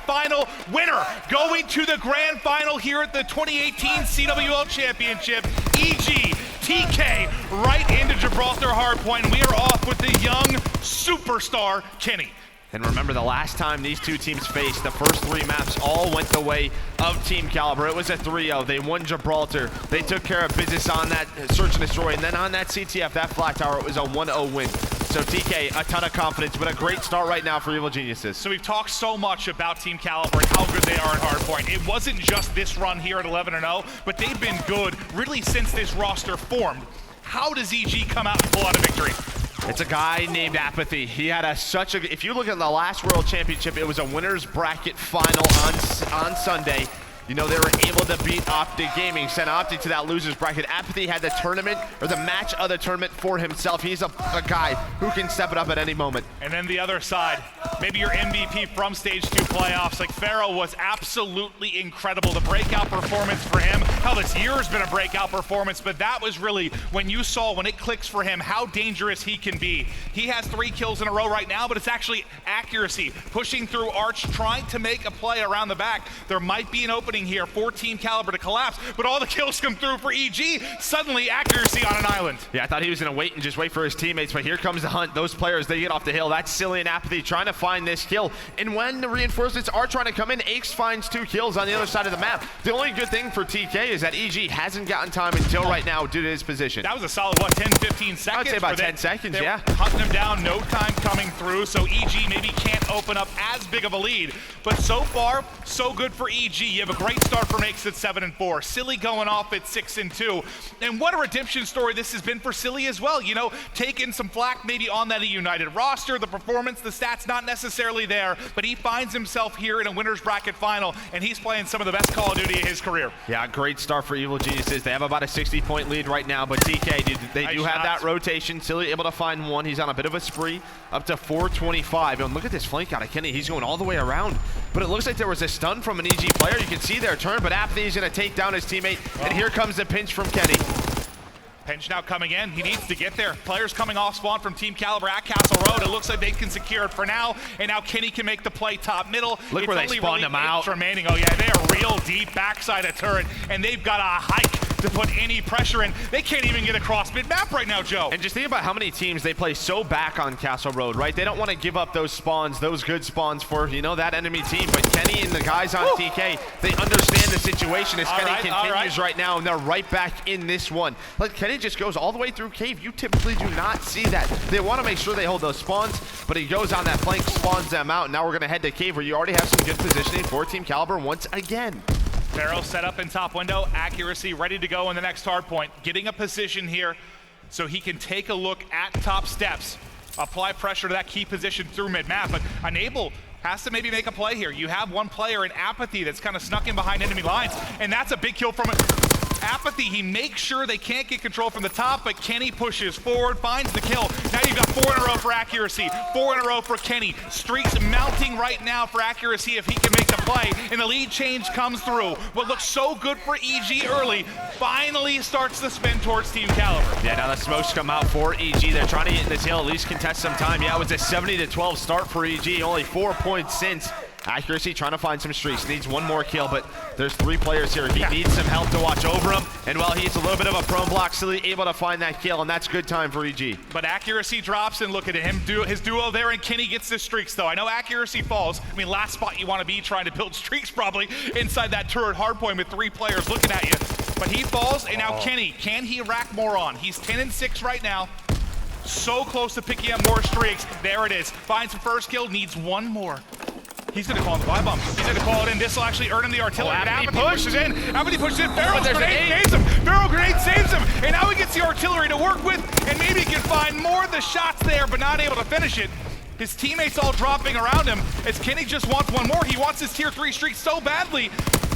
final winner going to the grand final here at the 2018 CWL Championship. EG, TK, right into Gibraltar Hardpoint. We are off with the young superstar, Kenny. And remember, the last time these two teams faced, the first 3 maps all went the way of Team Kaliber. It was a 3-0. They won Gibraltar. They took care of business on that search and destroy. And then on that CTF, that flat tower, it was a 1-0 win. So TK, a ton of confidence, but a great start right now for Evil Geniuses. So we've talked so much about Team Kaliber and how good they are at Hardpoint. It wasn't just this run here at 11-0, but they've been good really since this roster formed. How does EG come out and pull out a victory? It's a guy named Apathy. He had if you look at the last World Championship, it was a winner's bracket final on Sunday. You know, they were able to beat Optic Gaming, send Optic to that loser's bracket. Apathy had the tournament, or the match of the tournament for himself. He's a guy who can step it up at any moment. And then the other side, maybe your MVP from Stage 2 playoffs, like Pharaoh was absolutely incredible. The breakout performance for him, hell, this year has been a breakout performance, but that was really when you saw, when it clicks for him, how dangerous he can be. He has 3 kills in a row right now, but it's actually accuracy, pushing through Arch, trying to make a play around the back. There might be an opening here for Team Kaliber to collapse, but all the kills come through for EG. Suddenly, accuracy on an island. Yeah, I thought he was going to wait and just wait for his teammates, but here comes the hunt. Those players, they get off the hill. That's Silly and Apathy trying to find this kill. And when the reinforcements are trying to come in, Aches finds 2 kills on the other side of the map. The only good thing for TK is that EG hasn't gotten time until right now due to his position. That was a solid, what, 10, 15 seconds? I'd say about 10 seconds, yeah. Hunting him down, no time coming through, so EG maybe can't open up as big of a lead. But so far, so good for EG. You have a great start from Aches at 7-4. Silly going off at 6-2. And what a redemption story this has been for Silly as well. You know, taking some flack maybe on that United roster, the performance, the stats not necessarily there, but he finds himself here in a winner's bracket final, and he's playing some of the best Call of Duty of his career. Yeah, great start for Evil Geniuses. They have about a 60-point lead right now, but TK, they do have that rotation. Silly able to find 1. He's on a bit of a spree, up to 425. And look at this flank out of Kenny. He's going all the way around. But it looks like there was a stun from an EG player. You can see their turn, but Apathy's going to take down his teammate. And here comes the pinch from Kenny. Pinch now coming in. He needs to get there. Players coming off spawn from Team Kaliber at Castle Road. It looks like they can secure it for now. And now Kenny can make the play top middle. Look where they spawned him out. Remaining. Oh yeah, they are real deep backside of turret, and they've got a hike to put any pressure in. They can't even get across mid-map right now, Joe. And just think about how many teams they play so back on Castle Road, right? They don't want to give up those spawns, those good spawns for, you know, that enemy team. But Kenny and the guys on TK, they understand the situation as Kenny continues right now, and they're right back in this one. Like, Kenny just goes all the way through cave. You typically do not see that. They want to make sure they hold those spawns, but he goes on that flank, spawns them out. And now we're going to head to cave where you already have some good positioning for Team Kaliber once again. Pharaoh set up in top window, accuracy ready to go in the next hard point. Getting a position here so he can take a look at top steps, apply pressure to that key position through mid-map, but Enable has to maybe make a play here. You have one player in Apathy that's kind of snuck in behind enemy lines, and that's a big kill from Apathy. He makes sure they can't get control from the top, but Kenny pushes forward, finds the kill. Now you've got 4 in a row for accuracy, 4 in a row for Kenny. Streaks mounting right now for accuracy if he can make the play, and the lead change comes through. What looks so good for EG early finally starts to spin towards Team Kaliber. Yeah, now the smokes come out for EG. They're trying to get in this hill, at least contest some time. Yeah, it was a 70-12 start for EG, only 4 points since. Accuracy trying to find some streaks. Needs 1 more kill, but there's 3 players here. He needs some help to watch over him. And while he's a little bit of a prone block, Silly able to find that kill, and that's good time for EG. But accuracy drops, and look at him, his duo there, and Kenny gets the streaks, though. I know accuracy falls. I mean, last spot you want to be trying to build streaks probably inside that turret hardpoint with 3 players looking at you. But he falls, and now Kenny, can he rack more on? He's 10-6 right now. So close to picking up more streaks. There it is. Finds the first kill, needs 1 more. He's going to call the buy bump. He's going to call it in. This will actually earn him the artillery. Apathy pushes in. Apathy pushes in. Pharaoh's grenade saves him. Pharaoh grenade saves him. And now he gets the artillery to work with, and maybe he can find more of the shots there, but not able to finish it. His teammates all dropping around him as Kenny just wants 1 more. He wants his tier 3 streak so badly.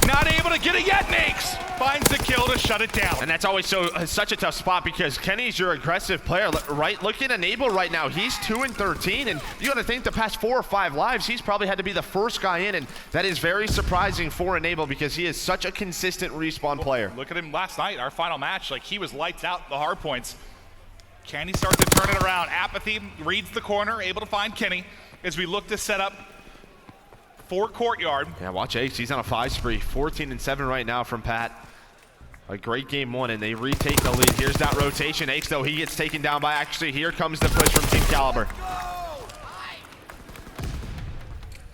Not able to get it yet, Nakes finds the kill to shut it down. And that's always such a tough spot because Kenny's your aggressive player, right? Look at Enable right now. He's 2-13, and you got to think the past 4 or 5 lives, he's probably had to be the first guy in, and that is very surprising for Enable because he is such a consistent respawn player. Look at him last night, our final match. Like, he was lights out the hard points. Can he start to turn it around? Apathy reads the corner, able to find Kenny as we look to set up for Courtyard. Yeah, watch Ace. He's on a 5 spree. 14-7 right now from Pat. A great game one, and they retake the lead. Here's that rotation. Ace, though, he gets taken down by actually. Here comes the push from Team Kaliber.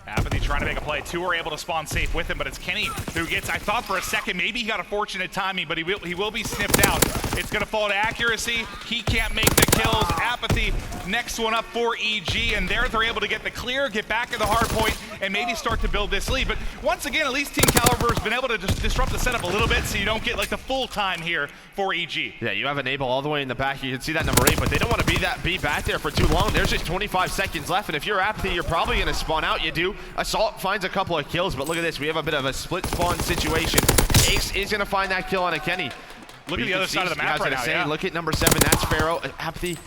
Apathy trying to make a play. Two are able to spawn safe with him, but it's Kenny who gets, I thought for a second, maybe he got a fortunate timing, but he will be sniffed out. It's going to fall to accuracy. He can't make the kills. Apathy, next one up for EG, and there they're able to get the clear, get back in the hard point, and maybe start to build this lead. But once again, at least Team Kaliber's been able to just disrupt the setup a little bit, so you don't get like the full time here for EG. Yeah, you have Enable all the way in the back. You can see that number 8, but they don't want to be back there for too long. There's just 25 seconds left, and if you're Apathy, you're probably going to spawn out. You do. Assault finds a couple of kills, but look at this. We have a bit of a split spawn situation. Ace is going to find that kill on a Kenny. Look at the other side of the map right now, yeah. Look at number 7. That's Pharaoh. Apathy,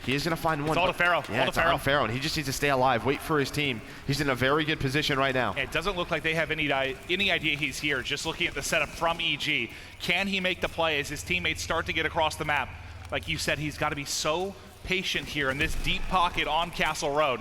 he is going to find one. It's all to Pharaoh. Yeah, it's on Pharaoh, and he just needs to stay alive. Wait for his team. He's in a very good position right now. It doesn't look like they have any idea he's here. Just looking at the setup from EG. Can he make the play as his teammates start to get across the map? Like you said, he's got to be so patient here in this deep pocket on Castle Road.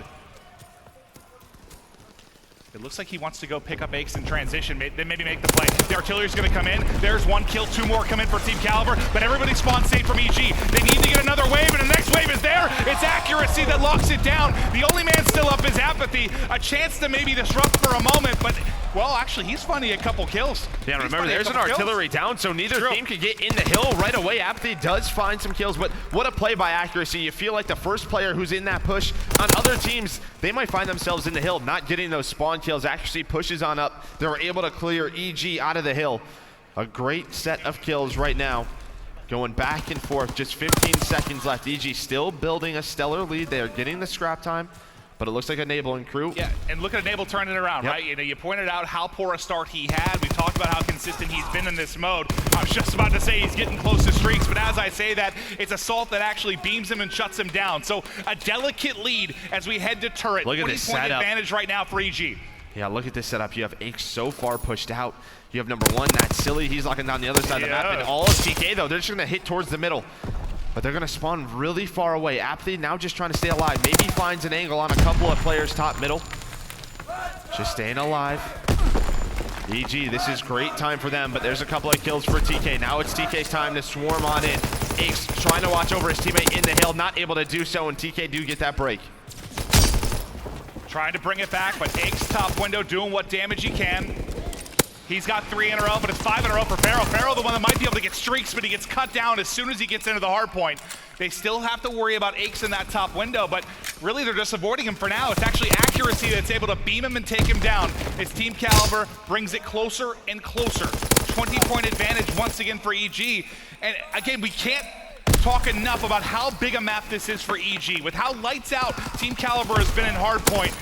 It looks like he wants to go pick up Aches in transition, then maybe make the play. The artillery's going to come in. There's one kill, 2 more come in for Team Kaliber, but everybody spawns safe from EG. They need to get another wave, and the next wave is there. It's accuracy that locks it down. The only man still up is Apathy. A chance to maybe disrupt for a moment, but, well, actually, he's finding a couple kills. Yeah, remember, there's an artillery down, so neither team can get in the hill right away. Apathy does find some kills, but what a play by accuracy. You feel like the first player who's in that push on other teams, they might find themselves in the hill, not getting those spawn kills. Accuracy pushes on up. They're able to clear EG out of the hill. A great set of kills right now. Going back and forth, just 15 seconds left. EG still building a stellar lead. They are getting the scrap time, but it looks like Enable and crew. Yeah, and look at Enable turning it around, right? You know, you pointed out how poor a start he had. We've talked about how consistent he's been in this mode. I was just about to say he's getting close to streaks, but as I say that, it's Assault that actually beams him and shuts him down. So a delicate lead as we head to turret. Look at this setup. 20-point advantage right now for EG. Yeah, look at this setup. You have Aches so far pushed out. You have number 1, that's Silly. He's locking down the other side of the map. And all of TK, though, they're just going to hit towards the middle. But they're going to spawn really far away. Apathy now just trying to stay alive. Maybe finds an angle on a couple of players top middle. Just staying alive. EG, this is great time for them, but there's a couple of kills for TK. Now it's TK's time to swarm on in. Aches trying to watch over his teammate in the hill, not able to do so, and TK do get that break. Trying to bring it back, but Aches top window doing what damage he can. He's got 3 in a row, but it's 5 in a row for Pharaoh. Pharaoh, the one that might be able to get streaks, but he gets cut down as soon as he gets into the hard point. They still have to worry about Aches in that top window, but really they're just avoiding him for now. It's actually accuracy that's able to beam him and take him down. It's Team Kaliber brings it closer and closer. 20-point advantage once again for EG. And again, we can't talk enough about how big a map this is for EG. With how lights out Team Kaliber has been in hardpoint,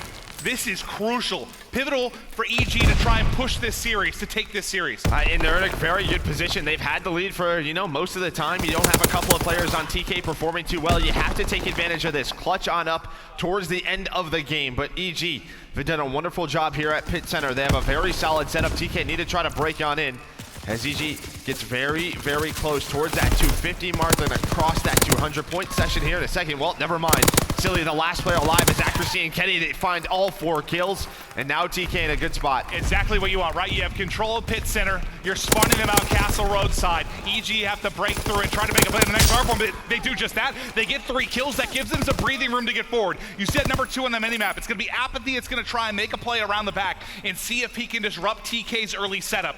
this is crucial, pivotal for EG to try and push this series, to take this series. And they're in a very good position. They've had the lead for, you know, most of the time. You don't have a couple of players on TK performing too well. You have to take advantage of this. Clutch on up towards the end of the game. But EG, they've done a wonderful job here at Pit Center. They have a very solid setup. TK need to try to break on in. As EG gets very, very close towards that 250 mark. They're going to cross that 200-point session here in a second. Well, never mind. Silly, the last player alive, is accuracy and Kenny. They find all 4 kills, and now TK in a good spot. Exactly what you want, right? You have control of Pit Center. You're spawning them out Castle Road side. EG have to break through and try to make a play in the next hard one, but they do just that. They get 3 kills. That gives them some breathing room to get forward. You said number 2 on the minimap. It's going to be Apathy. It's going to try and make a play around the back and see if he can disrupt TK's early setup.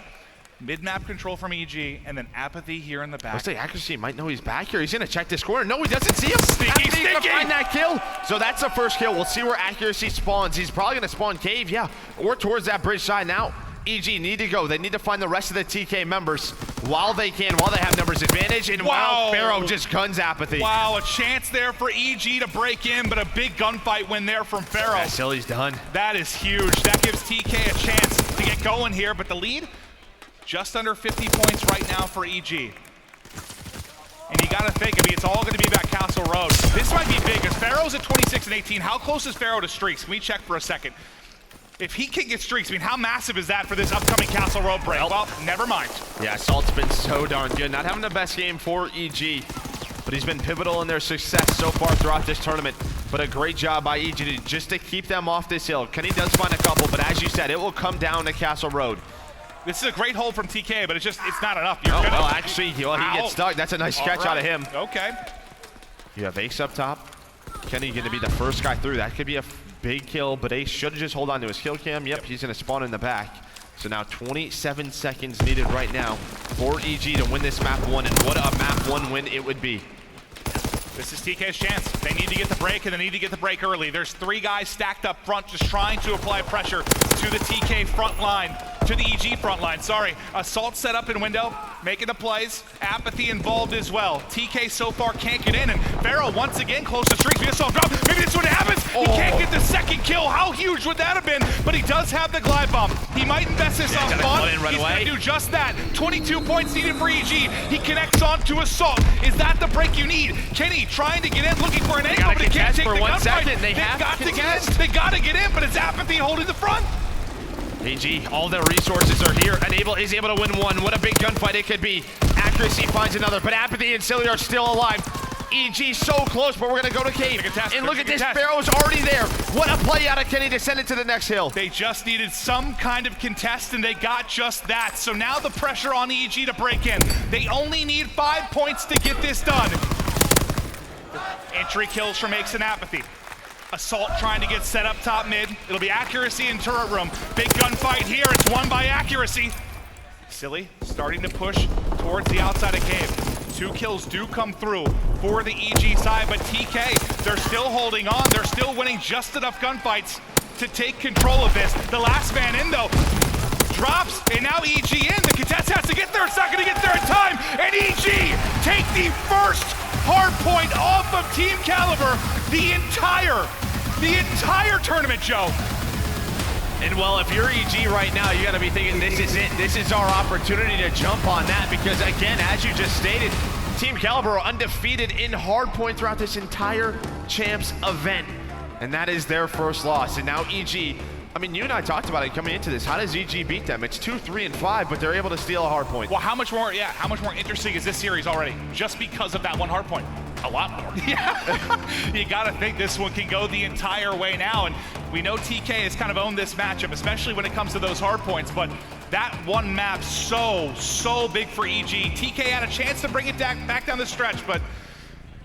Mid-map control from EG, and then Apathy here in the back. Looks like accuracy might know he's back here. He's gonna check this corner. No, he doesn't see him. Sneaky. Gonna find that kill. So that's the first kill. We'll see where accuracy spawns. He's probably gonna spawn cave, yeah, or towards that bridge side. Now, EG need to go. They need to find the rest of the TK members while they can, while they have numbers advantage, and while Pharaoh just guns Apathy. Wow, a chance there for EG to break in, but a big gunfight win there from Pharaoh. Yeah, Silly's done. That is huge. That gives TK a chance to get going here, but the lead, just under 50 points right now for EG. And you gotta think, I mean, it's all gonna be about Castle Road. This might be big, because Pharaoh's at 26 and 18. How close is Pharaoh to streaks? Can we check for a second? If he can get streaks, I mean, how massive is that for this upcoming Castle Road break? Well, never mind. Yeah, Salt's been so darn good. Not having the best game for EG, but he's been pivotal in their success so far throughout this tournament. but a great job by EG just to keep them off this hill. Kenny does find a couple, but as you said, it will come down to Castle Road. This is a great hold from TK, but it's not enough. Well, actually, he gets stuck. That's a nice catch out of him. Okay. You have Ace up top. Kenny going to be the first guy through. That could be a big kill, but Ace should have just hold on to his kill cam. Yep, he's going to spawn in the back. So now 27 seconds needed right now for EG to win this map 1, and what a map 1 win it would be. This is TK's chance. They need to get the break, and they need to get the break early. There's 3 guys stacked up front just trying to apply pressure to the TK front line, to the EG front line, sorry. Assault set up in window, making the plays. Apathy involved as well. TK so far can't get in, and Pharaoh once again close to streak. The assault drop. Maybe this is what happens. He can't get the second kill. How huge would that have been? But he does have the glide bomb. He might invest this on spawn. He's going to do just that. 22 points needed for EG. He connects on to Assault. Is that the break you need? Kenny trying to get in, looking for an angle, but he can't take the gunfight. They've got to get in. They got to get in, but it's Apathy holding the front. EG, all their resources are here. Enable is able to win 1. What a big gunfight it could be. Accuracy finds another, but Apathy and Silly are still alive. EG so close, but we're going to go to cave. And look at this, Pharaoh's already there. What a play out of Kenny to send it to the next hill. They just needed some kind of contest, and they got just that. So now the pressure on EG to break in. They only need 5 points to get this done. Entry kills from Ace and Apathy. Assault trying to get set up top mid. It'll be Accuracy in turret room. Big gunfight here. It's won by Accuracy. Silly starting to push towards the outside of cave. 2 kills do come through for the EG side, but TK, they're still holding on. They're still winning just enough gunfights to take control of this. The last man in though drops, and now EG in. The contest has to get there. It's not going to get there in time. And EG take the first hard point off of Team Kaliber the entire tournament, Joe. And well, if you're EG right now, you got to be thinking this is it. This is our opportunity to jump on that, because again, as you just stated, Team Kaliber are undefeated in hardpoint throughout this entire Champs event. And that is their first loss. And now EG, I mean, you and I talked about it coming into this. How does EG beat them? It's 2, 3, and 5, but they're able to steal a hardpoint. Well, how much more interesting is this series already? Just because of that one hardpoint. A lot more. Yeah. You got to think this one can go the entire way now. And we know TK has kind of owned this matchup, especially when it comes to those hard points. But that one map so big for EG. TK had a chance to bring it back down the stretch, but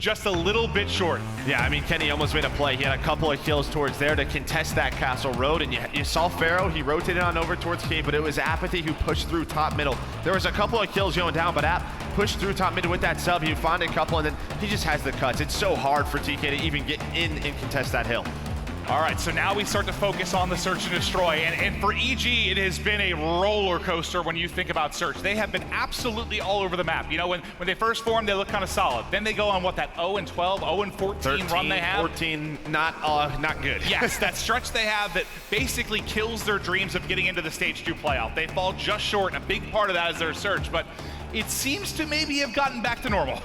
just a little bit short. Yeah, I mean, Kenny almost made a play. He had a couple of kills towards there to contest that Castle Road, and you saw Pharaoh, he rotated on over towards cave, but it was Apathy who pushed through top middle. There was a couple of kills going down, but App pushed through top mid with that sub. He found a couple, and then he just has the cuts. It's so hard for TK to even get in and contest that hill. All right, so now we start to focus on the search and destroy. And for EG, it has been a roller coaster when you think about search. They have been absolutely all over the map. You know, when they first formed, they look kind of solid. Then they go on what, that 0-12, 0-14 run they have? 14, not good. Yes, that stretch they have that basically kills their dreams of getting into the Stage 2 playoff. They fall just short, and a big part of that is their search, but it seems to maybe have gotten back to normal.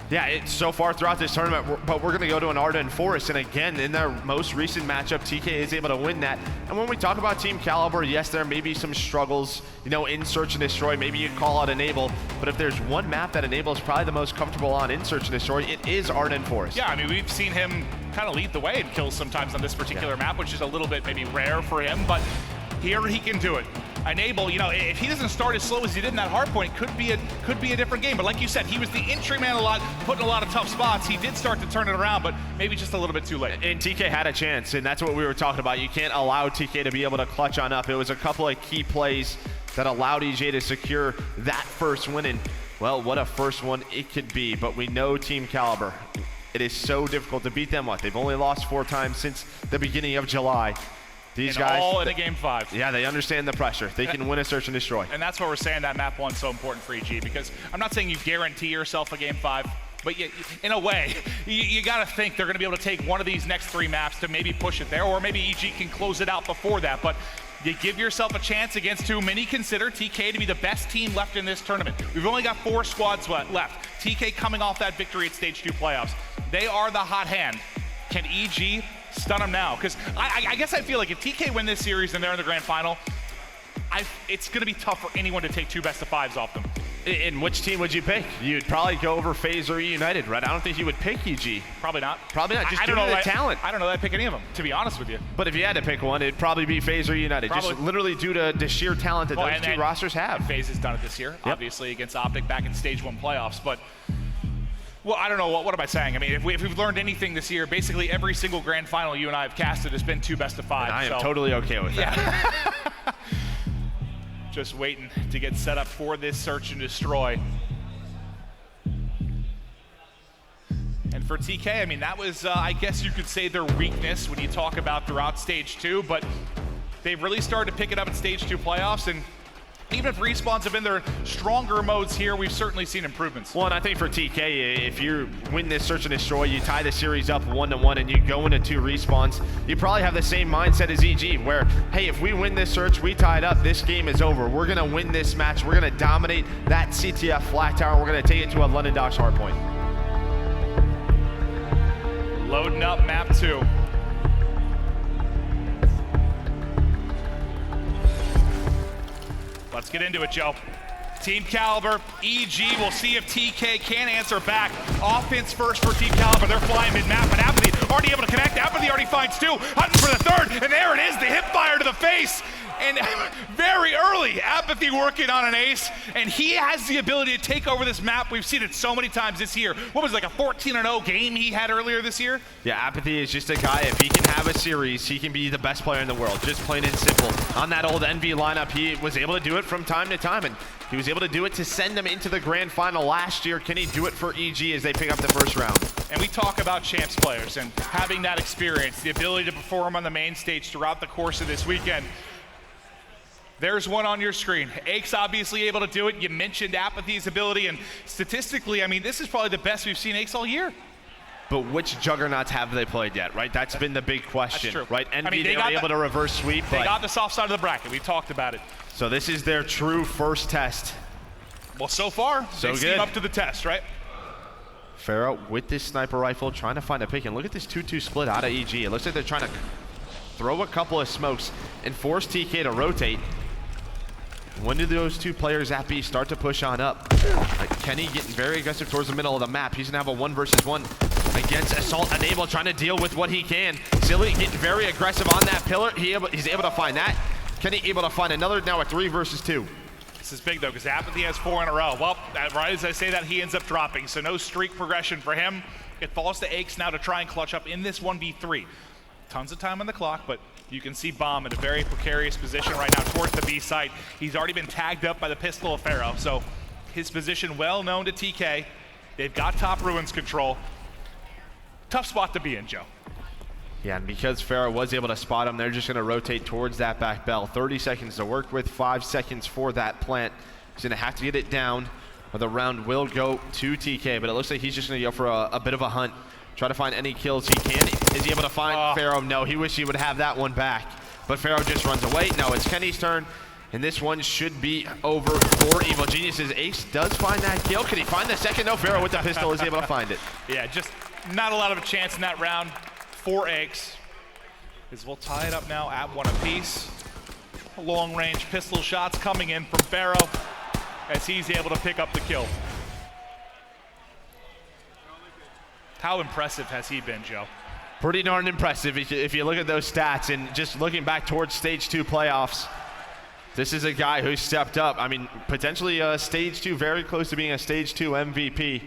Yeah, it's so far throughout this tournament, but we're going to go to an Arden Forest, and again, in their most recent matchup, TK is able to win that. And when we talk about Team Kaliber, yes, there may be some struggles, you know, in Search and Destroy. Maybe you call out Enable, but if there's one map that Enable is probably the most comfortable on in Search and Destroy, it is Arden Forest. Yeah, I mean, we've seen him kind of lead the way in kills sometimes on this particular map, which is a little bit maybe rare for him, but here he can do it. Enable, you know, if he doesn't start as slow as he did in that hard point, could be a different game. But like you said, he was the entry man a lot, put in a lot of tough spots. He did start to turn it around, but maybe just a little bit too late. And TK had a chance, and that's what we were talking about. You can't allow TK to be able to clutch on up. It was a couple of key plays that allowed EJ to secure that first win. And, well, what a first one it could be. But we know Team Kaliber. It is so difficult to beat them. What? They've only lost 4 times since the beginning of July. These guys, all in a game 5. Yeah, they understand the pressure. They can win a search and destroy. And that's why we're saying that map 1's so important for EG, because I'm not saying you guarantee yourself a game 5, but in a way, you got to think they're going to be able to take one of these next 3 maps to maybe push it there, or maybe EG can close it out before that. But you give yourself a chance against who many consider TK to be the best team left in this tournament. We've only got 4 squads left. TK coming off that victory at Stage 2 playoffs. They are the hot hand. Can EG stun them now? Because I guess I feel like if TK win this series and they're in the grand final, it's going to be tough for anyone to take 2 best-of-5s off them. In which team would you pick? You'd probably go over FaZe or United, right? I don't think you would pick EG. Probably not. Probably not, just I due don't to know the talent. I don't know that I'd pick any of them, to be honest with you. But if you had to pick one, it'd probably be FaZe or United. Probably. Just literally due to the sheer talent that those two rosters have. FaZe has done it this year, obviously, against Optic back in Stage 1 playoffs. But, well, I don't know. What am I saying? I mean, if we've learned anything this year, basically every single grand final you and I have casted has been 2 best of 5. And I am totally okay with that. Just waiting to get set up for this search and destroy. And for TK, I mean, that was, I guess you could say, their weakness when you talk about throughout Stage 2, but they've really started to pick it up in Stage 2 playoffs, and even if respawns have been their stronger modes here, we've certainly seen improvements. Well, and I think for TK, if you win this search and destroy, you tie the series up 1-1 and you go into 2 respawns, you probably have the same mindset as EG, where, hey, if we win this search, we tie it up, this game is over. We're gonna win this match, we're gonna dominate that CTF flag tower, we're gonna take it to a London Docks hardpoint. Loading up map 2. Let's get into it, Joe. Team Kaliber, EG, we'll see if TK can answer back. Offense first for Team Kaliber. They're flying mid-map, but Apathy already able to connect. Apathy already finds 2, hunting for the 3rd, and there it is, the hip fire to the face. And very early, Apathy working on an ace, and he has the ability to take over this map. We've seen it so many times this year. What was it, like a 14-0 game he had earlier this year? Yeah, Apathy is just a guy, if he can have a series, he can be the best player in the world, just plain and simple. On that old NV lineup, he was able to do it from time to time, and he was able to do it to send them into the grand final last year. Can he do it for EG as they pick up the first round? And we talk about champs players and having that experience, the ability to perform on the main stage throughout the course of this weekend. There's one on your screen. Ake's obviously able to do it. You mentioned Apathy's ability, and statistically, I mean, this is probably the best we've seen Ake's all year. But which juggernauts have they played yet, right? That's been the big question, That's true. right? Envy, I mean, they were able to reverse sweep. They got the soft side of the bracket. We talked about it. So this is their true first test. Well, so far, so they seem up to the test, right? Pharaoh with this sniper rifle trying to find a pick, and look at this 2-2 split out of EG. It looks like they're trying to throw a couple of smokes and force TK to rotate. When do those 2 players at B start to push on up? Kenny getting very aggressive towards the middle of the map. He's gonna have a 1 versus 1 against Assault Enable, trying to deal with what he can. Silly getting very aggressive on that pillar. He's able to find that. Kenny able to find another, now a 3 versus 2. This is big though, because Apathy has 4 in a row. Well, right as I say that, he ends up dropping, so no streak progression for him. It falls to Aches now to try and clutch up in this 1v3. Tons of time on the clock, but you can see Bomb in a very precarious position right now towards the B site. He's already been tagged up by the pistol of Pharaoh, so his position well known to TK. They've got top ruins control. Tough spot to be in, Joe. Yeah, and because Pharaoh was able to spot him, they're just gonna rotate towards that back bell. 30 seconds to work with, 5 seconds for that plant. He's gonna have to get it down, or the round will go to TK, but it looks like he's just gonna go for a bit of a hunt. Try to find any kills he can. Is he able to find Pharaoh? No, he wished he would have that one back. But Pharaoh just runs away. No, it's Kenny's turn. And this one should be over for Evil Geniuses. Ace does find that kill. Can he find the second? No, Pharaoh with the pistol is able to find it. Yeah, just not a lot of a chance in that round for Ace. As we'll tie it up now at 1 apiece. Long range pistol shots coming in from Pharaoh as he's able to pick up the kill. How impressive has he been, Joe? Pretty darn impressive if you look at those stats, and just looking back towards Stage 2 playoffs. This is a guy who stepped up. I mean, potentially Stage 2, very close to being a Stage 2 MVP.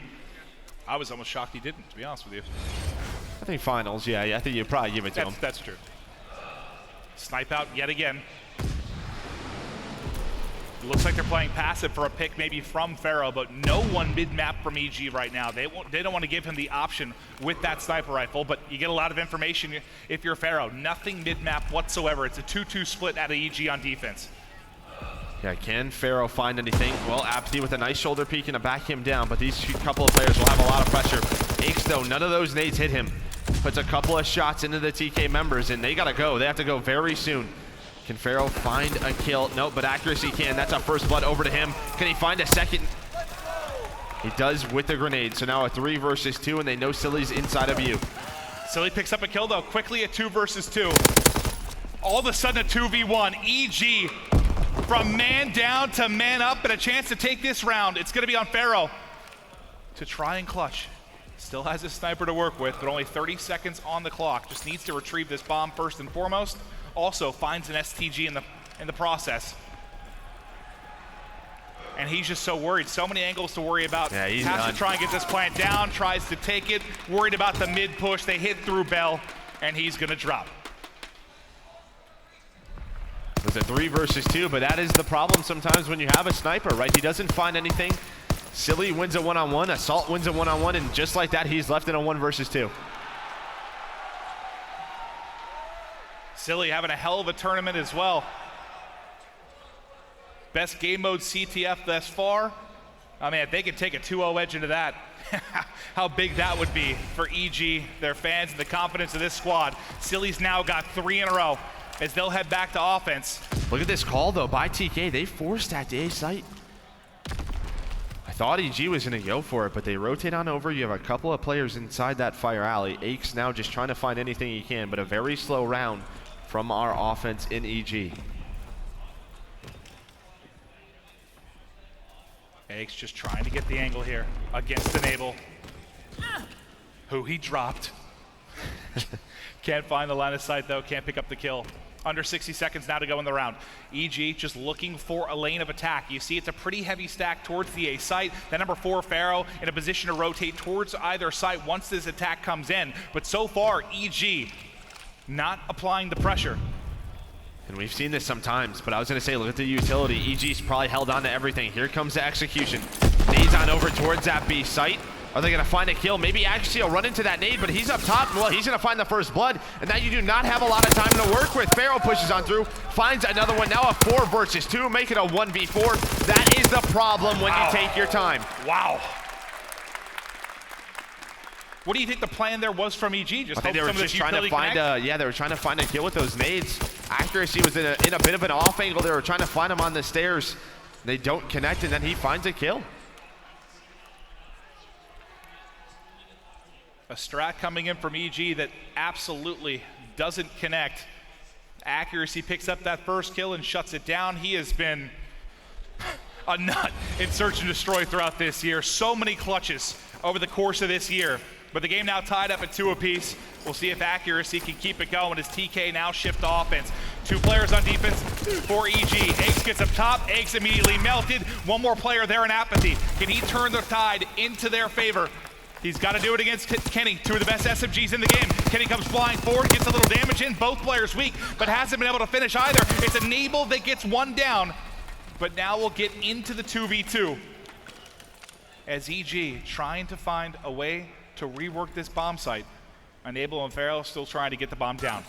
I was almost shocked he didn't, to be honest with you. I think finals, yeah, I think you'd probably give it to him. That's true. Snipe out yet again. It looks like they're playing passive for a pick maybe from Pharaoh, but no one mid-map from EG right now. They don't want to give him the option with that sniper rifle, but you get a lot of information if you're Pharaoh. Nothing mid-map whatsoever. It's a 2-2 split out of EG on defense. Yeah, can Pharaoh find anything? Well, Apathy with a nice shoulder peek and to back him down, but these couple of players will have a lot of pressure. Aches, though, none of those nades hit him. Puts a couple of shots into the TK members, and they gotta go. They have to go very soon. Can Pharaoh find a kill? Nope, but accuracy can. That's a first blood over to him. Can he find a second? He does with the grenade. So now a 3 versus 2, and they know Silly's inside of you. Silly picks up a kill, though. Quickly a 2 versus 2. All of a sudden a 2v1. EG from man down to man up, and a chance to take this round. It's going to be on Pharaoh to try and clutch. Still has a sniper to work with, but only 30 seconds on the clock. Just needs to retrieve this bomb first and foremost. Also finds an STG in the process. And he's just so worried. So many angles to worry about. Yeah, he's has done. to try and get this plant down, tries to take it, worried about the mid push. They hit through Bell, and he's gonna drop. It was a 3 versus 2, but that is the problem sometimes when you have a sniper, right? He doesn't find anything. Silly wins a one-on-one, Assault wins a one-on-one, and just like that, he's left in a 1 versus 2. Silly having a hell of a tournament as well. Best game mode CTF thus far. I mean, if they could take a 2-0 edge into that, how big that would be for EG, their fans, and the confidence of this squad. Silly's now got 3 in a row as they'll head back to offense. Look at this call, though, by TK. They forced that A site. I thought EG was going to go for it, but they rotate on over. You have a couple of players inside that fire alley. Ake's now just trying to find anything he can, but a very slow round from our offense in EG. Ake's just trying to get the angle here against Enable, who he dropped. Can't find the line of sight though, can't pick up the kill. Under 60 seconds now to go in the round. EG just looking for a lane of attack. You see it's a pretty heavy stack towards the A site. That number 4, Pharaoh, in a position to rotate towards either site once this attack comes in. But so far, EG not applying the pressure. And we've seen this sometimes, but I was going to say, look at the utility. EG's probably held on to everything. Here comes the execution. Nades on over towards that B site. Are they going to find a kill? Maybe actually he'll run into that nade, but he's up top. Well, he's going to find the first blood, and now you do not have a lot of time to work with. Pharaoh pushes on through, finds another one. Now a 4 versus 2, make it a 1v4. That is the problem when you take your time. Wow. What do you think the plan there was from EG? Just I think they were just trying to find they were trying to find a kill with those nades. Accuracy was in a bit of an off angle. They were trying to find him on the stairs. They don't connect, and then he finds a kill. A strat coming in from EG that absolutely doesn't connect. Accuracy picks up that first kill and shuts it down. He has been a nut in search and destroy throughout this year. So many clutches over the course of this year. But the game now tied up at 2 apiece. We'll see if Accuracy can keep it going as TK now shift to offense. 2 players on defense for EG. Eggs gets up top, Eggs immediately melted. 1 more player there in Apathy. Can he turn the tide into their favor? He's got to do it against Kenny, 2 of the best SMGs in the game. Kenny comes flying forward, gets a little damage in. Both players weak, but hasn't been able to finish either. It's Enable that gets 1 down, but now we'll get into the 2v2. As EG trying to find a way to rework this bomb site. Enable and Pharaoh still trying to get the bomb down.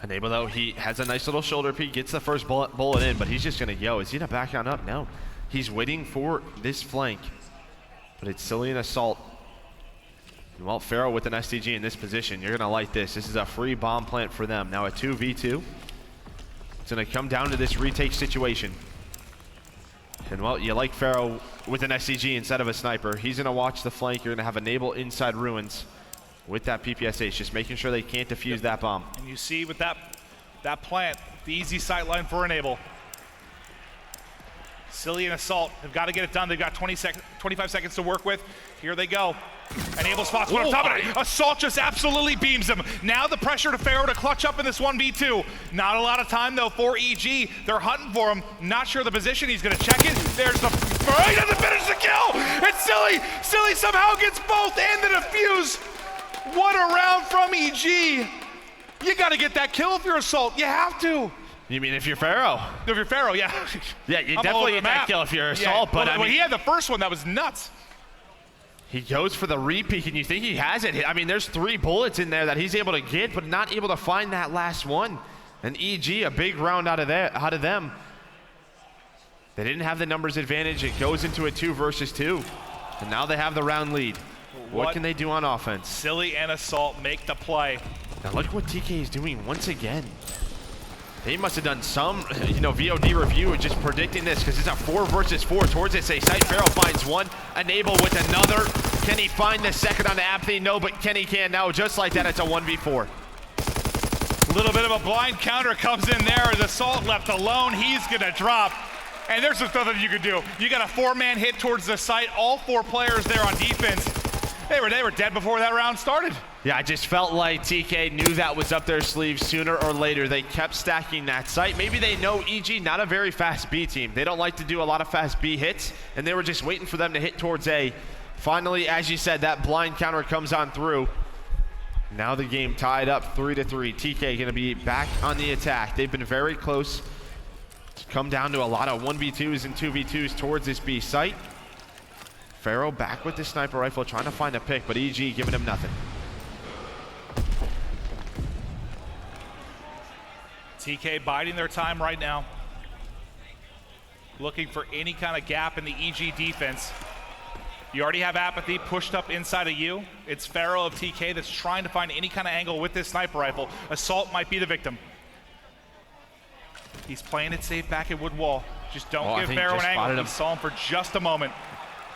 Enable, though, he has a nice little shoulder peek, gets the first bullet in, but he's just going to, is he going to back on up? No. He's waiting for this flank, but it's Silly and Assault. And well, Pharaoh with an STG in this position, you're going to like this. This is a free bomb plant for them. Now a 2v2. It's going to come down to this retake situation. And well, you like Pharaoh with an SCG instead of a sniper. He's going to watch the flank. You're going to have Enable inside ruins with that PPSH, just making sure they can't defuse that bomb. And you see with that plant, the easy sight line for Enable. Silly and Assault have got to get it done. They've got 25 seconds to work with. Here they go. Enable spots one on top of it. Assault just absolutely beams him. Now the pressure to Pharaoh to clutch up in this 1v2. Not a lot of time though for EG. They're hunting for him. Not sure the position. He's going to check it. There's the... He doesn't finish the kill. It's Silly. Silly somehow gets both and the defuse. What a round from EG. You got to get that kill if you're Assault. You have to. You mean if you're Pharaoh? If you're Pharaoh, yeah. Yeah, you definitely get that kill if you're Assault, but I mean, he had the first one that was nuts. He goes for the repeat, and you think he has it. I mean, there's 3 bullets in there that he's able to get, but not able to find that last one. And EG, a big round out of them. They didn't have the numbers advantage. It goes into a 2 versus 2. And now they have the round lead. What can they do on offense? Silly and Assault make the play. Now look what TK is doing once again. They must have done some, VOD review just predicting this, because it's a 4 versus 4 towards this A site. Pharaoh finds 1, Enable with another. Can he find the second on the Apathy? No, but Kenny can now. Just like that, it's a 1v4. little bit of a blind counter comes in there as Assault left alone. He's gonna drop. And there's just nothing you can do. You got a 4-man hit towards the site. All 4 players there on defense. They were dead before that round started. Yeah, I just felt like TK knew that was up their sleeves sooner or later. They kept stacking that site. Maybe they know EG, not a very fast B team. They don't like to do a lot of fast B hits, and they were just waiting for them to hit towards A. Finally, as you said, that blind counter comes on through. Now the game tied up 3-3. TK gonna be back on the attack. They've been very close. It's come down to a lot of 1v2s and 2v2s towards this B site. Pharaoh back with the sniper rifle, trying to find a pick, but EG giving him nothing. TK biding their time right now. Looking for any kind of gap in the EG defense. You already have Apathy pushed up inside of you. It's Pharaoh of TK that's trying to find any kind of angle with this sniper rifle. Assault might be the victim. He's playing it safe back at wood wall. Just don't give Pharaoh an angle. He saw him for just a moment.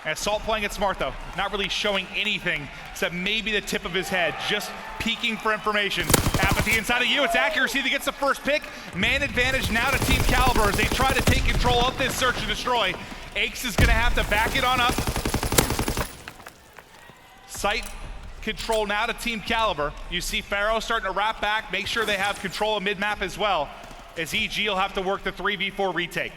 And Assault playing it smart though. Not really showing anything except maybe the tip of his head. Just peeking for information. Apathy inside of you. It's Accuracy that gets the first pick. Man advantage now to Team Kaliber as they try to take control of this search and destroy. Aches is gonna have to back it on up. Site control now to Team Kaliber. You see Pharaoh starting to wrap back, make sure they have control of mid-map as well, as EG will have to work the 3v4 retake.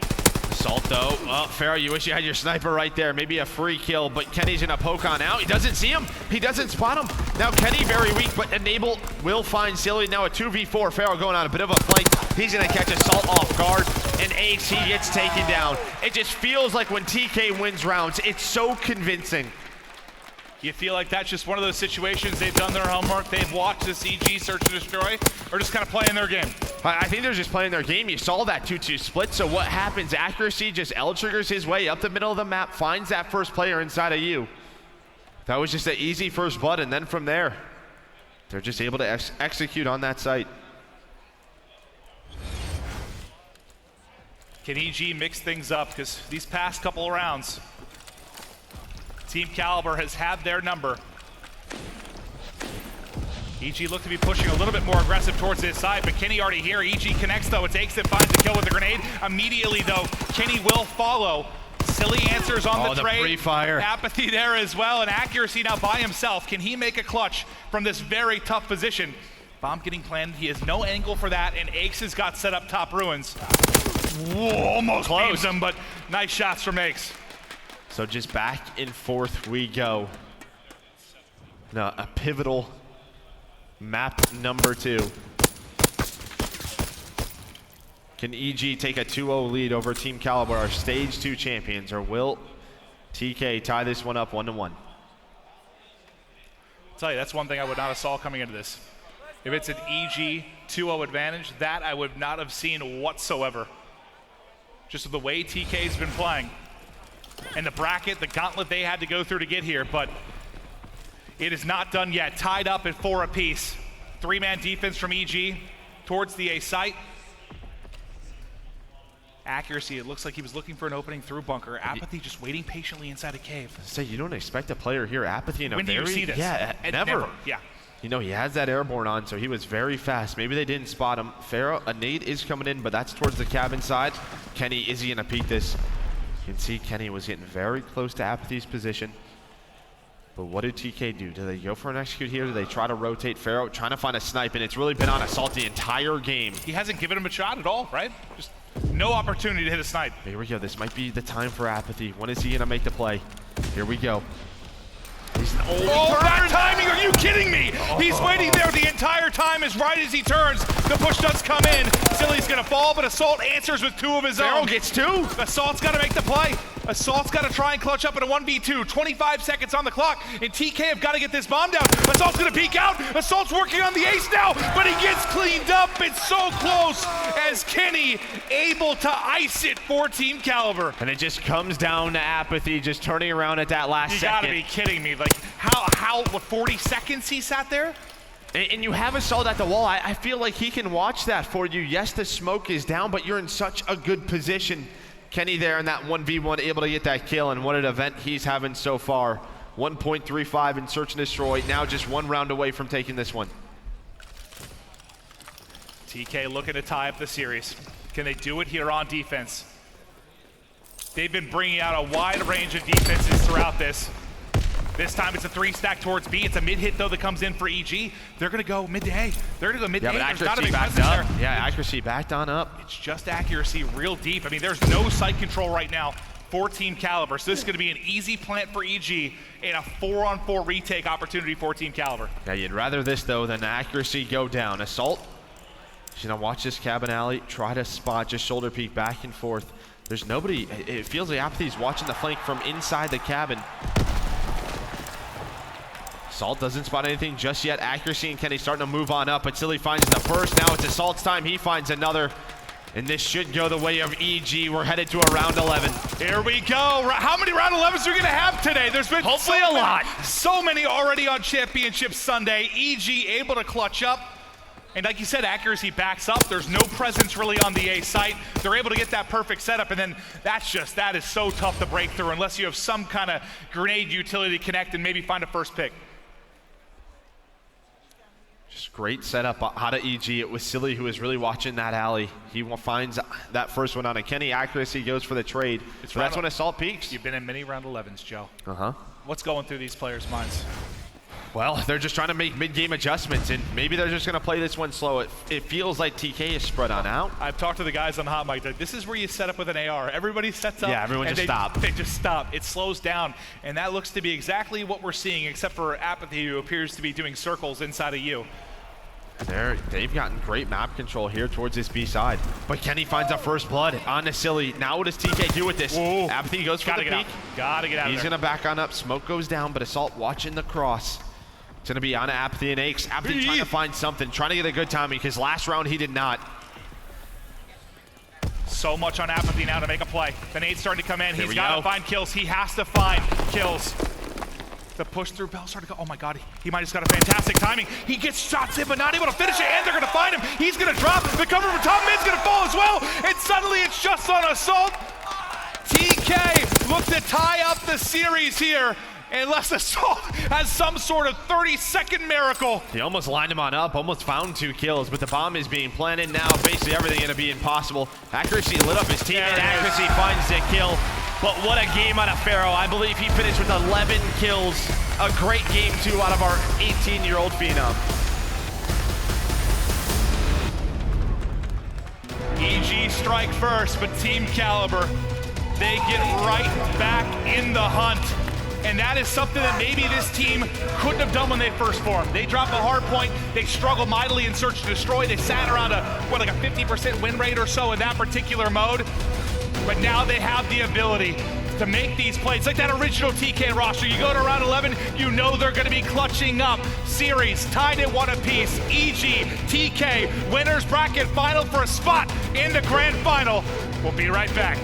Assault though, well, Pharaoh, you wish you had your sniper right there, maybe a free kill, but Kenny's gonna poke on out. He doesn't see him, he doesn't spot him. Now Kenny very weak, but Enable will find Silly. Now a 2v4, Pharaoh going on a bit of a flank. He's gonna catch Assault off guard, and Ace, he gets taken down. It just feels like when TK wins rounds, it's so convincing. You feel like that's just one of those situations they've done their homework, they've watched this EG search and destroy, or just kind of playing their game? I think they're just playing their game. You saw that 2-2 split, so what happens? Accuracy just L triggers his way up the middle of the map, finds that first player inside of you. That was just an easy first blood, and then from there, they're just able to execute on that site. Can EG mix things up? Because these past couple of rounds, Team Kaliber has had their number. EG looked to be pushing a little bit more aggressive towards his side, but Kenny already here. EG connects though. It's Aches that finds the kill with the grenade. Immediately though, Kenny will follow. Silly answers on the trade. Pre-fire. Apathy there as well, and Accuracy now by himself. Can he make a clutch from this very tough position? Bomb getting planted. He has no angle for that, and Aches has got set up top ruins. Whoa, almost closed him, but nice shots from Aches. So just back and forth we go. Now a pivotal map number 2. Can EG take a 2-0 lead over Team Kaliber, our stage 2 champions, or will TK tie this one up 1-1? I'll tell you, that's one thing I would not have saw coming into this. If it's an EG 2-0 advantage, that I would not have seen whatsoever. Just the way TK's been playing. And the bracket, the gauntlet they had to go through to get here, but it is not done yet. Tied up at 4 apiece. 3-man defense from EG towards the A site. Accuracy, it looks like he was looking for an opening through bunker. Apathy just waiting patiently inside a cave. Say, you don't expect a player here, Apathy in a when do you see this? Yeah, never. Yeah. You know, he has that airborne on, so he was very fast. Maybe they didn't spot him. Pharaoh, a nade is coming in, but that's towards the cabin side. Kenny, is he gonna peek this? You can see Kenny was getting very close to Apathy's position. But what did TK do? Do they go for an execute here? Do they try to rotate Pharaoh? Trying to find a snipe, and it's really been on Assault the entire game. He hasn't given him a shot at all, right? Just no opportunity to hit a snipe. Here we go. This might be the time for Apathy. When is he gonna make the play? Here we go. Oh, that timing, are you kidding me? He's waiting there the entire time as right as he turns. The push does come in. Silly's gonna fall, but Assault answers with 2 of his own. Pharaoh gets 2. Assault's gotta make the play. Assault's gotta try and clutch up in a 1v2. 25 seconds on the clock, and TK have gotta get this bomb down. Assault's gonna peek out. Assault's working on the ace now, but he gets cleaned up. It's so close as Kenny able to ice it for Team Kaliber. And it just comes down to Apathy just turning around at that last second. You gotta be kidding me. Like, what, 40 seconds he sat there? And you have Assault at the wall. I feel like he can watch that for you. Yes, the smoke is down, but you're in such a good position. Kenny there in that 1v1 able to get that kill, and what an event he's having so far. 1.35 in search and destroy, now just 1 round away from taking this one. TK looking to tie up the series. Can they do it here on defense? They've been bringing out a wide range of defenses throughout this. This time it's a 3-stack towards B. It's a mid-hit, though, that comes in for EG. They're going to go mid to A. They're going to go mid to A. Yeah, but There's gotta accuracy be backed presence up. there. Yeah, accuracy backed on up. It's just accuracy real deep. I mean, there's no sight control right now for Team Kaliber. So this is going to be an easy plant for EG and a 4-on-4 retake opportunity for Team Kaliber. Yeah, you'd rather this, though, than accuracy go down. Assault, she's going to watch this cabin alley, try to spot, just shoulder peek back and forth. There's nobody. It feels like Apathy's watching the flank from inside the cabin. Assault doesn't spot anything just yet. Accuracy and Kenny starting to move on up, but Silly finds the first. Now it's Assault's time. He finds another, and this should go the way of EG. We're headed to a round 11. Here we go. How many round 11s are we going to have today? There's been hopefully a lot. So many already on Championship Sunday. EG able to clutch up. And like you said, accuracy backs up. There's no presence really on the A site. They're able to get that perfect setup, and then that is so tough to break through unless you have some kind of grenade utility to connect and maybe find a first pick. Just great setup out of EG. It was Silly who was really watching that alley. He finds that first one on a Kenny. Accuracy goes for the trade. So that's when Assault peaks. You've been in many round 11s, Joe. Uh-huh. What's going through these players' minds? Well, they're just trying to make mid-game adjustments, and maybe they're just going to play this one slow. It feels like TK is spread on out. I've talked to the guys on the hot mic. This is where you set up with an AR. Everybody sets up. Yeah, everyone just stop. They just stop. It slows down, and that looks to be exactly what we're seeing, except for Apathy, who appears to be doing circles inside of you. They've gotten great map control here towards this B side. But Kenny finds a first blood on the Silly. Now what does TK do with this? Whoa. Apathy goes for the peek. Gotta get out of there. He's gonna back on up. Smoke goes down, but Assault watching the cross. It's gonna be on Apathy and Aches. Apathy trying to find something, trying to get a good timing, because last round he did not. So much on Apathy now to make a play. The nade's starting to come in. He's got to find kills. He has to find kills. The push through bell started to go. Oh my God, he might have just got a fantastic timing. He gets shots in, but not able to finish it, and they're gonna find him. He's gonna drop. The cover from top mid's gonna fall as well, and suddenly it's just on Assault. TK looks to tie up the series here, unless Assault has some sort of 30-second miracle. He almost lined him on up, almost found 2 kills, but the bomb is being planted now. Basically everything gonna be impossible. Accuracy lit up his teammate. Accuracy finds the kill. But what a game out of Pharaoh. I believe he finished with 11 kills. A great game, too, out of our 18-year-old phenom. EG strike first, but Team Kaliber, they get right back in the hunt. And that is something that maybe this team couldn't have done when they first formed. They dropped a hard point. They struggled mightily in search to destroy. They sat around like a 50% win rate or so in that particular mode. But now they have the ability to make these plays. Like that original TK roster. You go to round 11, you know they're going to be clutching up. Series tied at 1 apiece. EG, TK, winners bracket final for a spot in the grand final. We'll be right back.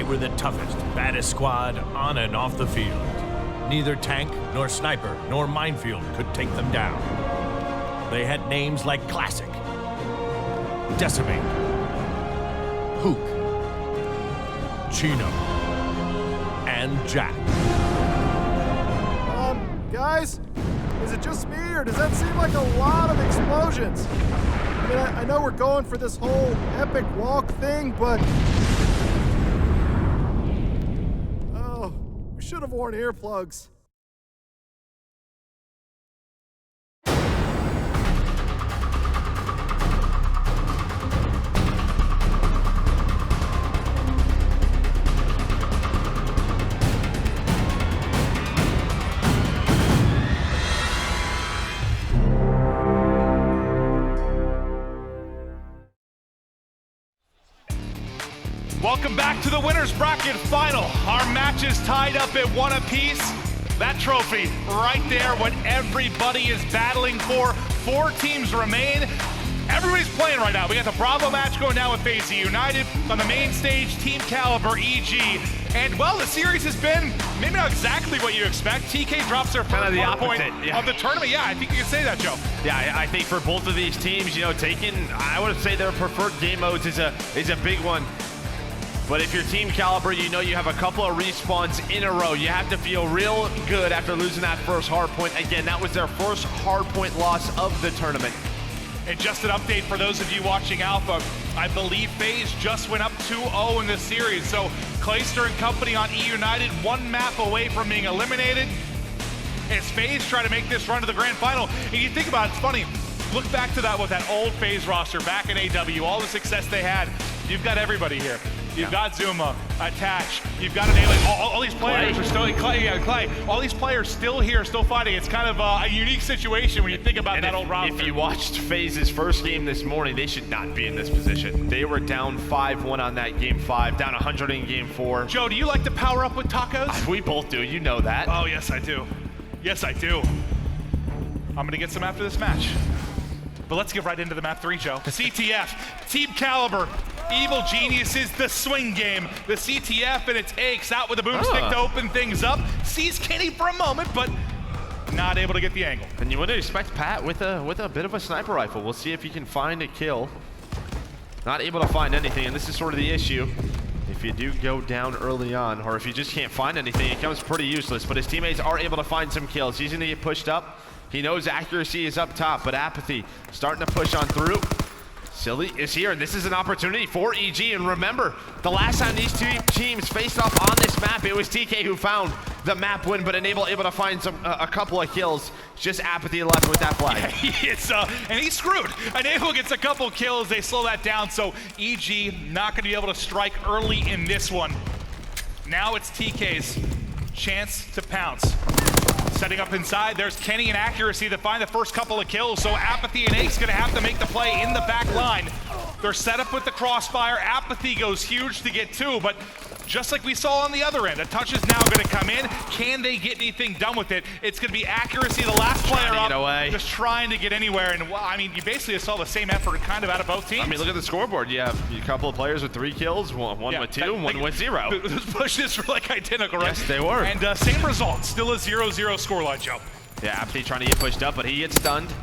were the toughest, baddest squad on and off the field. Neither tank, nor sniper, nor minefield could take them down. They had names like Classic, Decimate, Hook, Chino, and Jack. Guys, is it just me, or does that seem like a lot of explosions? I mean, I know we're going for this whole epic walk thing, but... Oh, we should have worn earplugs. Welcome back to the winner's bracket final. Our match is tied up at 1 apiece. That trophy right there, what everybody is battling for. 4 teams remain. Everybody's playing right now. We got the Bravo match going down with FaZe United. On the main stage, Team Kaliber, EG. And, well, the series has been maybe not exactly what you expect. TK drops their first point of the tournament. Yeah, I think you can say that, Joe. Yeah, I think for both of these teams, you know, taking, I would say their preferred game modes is a big one. But if you're Team Kaliber, you know you have a couple of respawns in a row. You have to feel real good after losing that first hard point. Again, that was their first hard point loss of the tournament. And just an update for those of you watching Alpha, I believe FaZe just went up 2-0 in this series. So Clayster and company on E United, 1 map away from being eliminated. As FaZe try to make this run to the grand final. And you think about it, it's funny. Look back to that old FaZe roster back in AW, all the success they had. You've got everybody here. You've got Zuma, Attach, you've got an alien. All these players are still, Clay, all these players still here, still fighting. It's kind of a unique situation when you think about that old roster. If you watched FaZe's first game this morning, they should not be in this position. They were down 5-1 on that game 5, down 100 in game 4. Joe, do you like to power up with tacos? We both do, you know that. Oh, yes, I do. Yes, I do. I'm gonna get some after this match. But let's get right into the map 3, Joe. The CTF, Team Kaliber, Evil Geniuses, the swing game. The CTF and its aches out with a boomstick to open things up. Sees Kenny for a moment, but not able to get the angle. And you wouldn't expect Pat with a bit of a sniper rifle. We'll see if he can find a kill. Not able to find anything, and this is sort of the issue. If you do go down early on, or if you just can't find anything, it becomes pretty useless. But his teammates are able to find some kills. He's gonna get pushed up. He knows accuracy is up top, but Apathy starting to push on through. Silly is here, and this is an opportunity for EG. And remember, the last time these 2 teams faced off on this map, it was TK who found the map win, but able to find a couple of kills. It's just Apathy left with that flag. Yeah, and he's screwed. Enable gets a couple kills. They slow that down, so EG not going to be able to strike early in this one. Now it's TK's chance to pounce. Setting up inside, there's Kenny and Accuracy to find the first couple of kills, so Apathy and Ace gonna have to make the play in the back line. They're set up with the crossfire. Apathy goes huge to get 2, but just like we saw on the other end, a touch is now gonna come in. Can they get anything done with it? It's gonna be Accuracy, the last player up, just trying to get anywhere. And well, I mean, you basically saw the same effort kind of out of both teams. I mean, look at the scoreboard. You have a couple of players with 3 kills, one with 2, and one with 0. Those pushes were like identical, right? Yes, they were. And same result, still a 0-0 scoreline, Joe. Yeah, Apathy trying to get pushed up, but he gets stunned.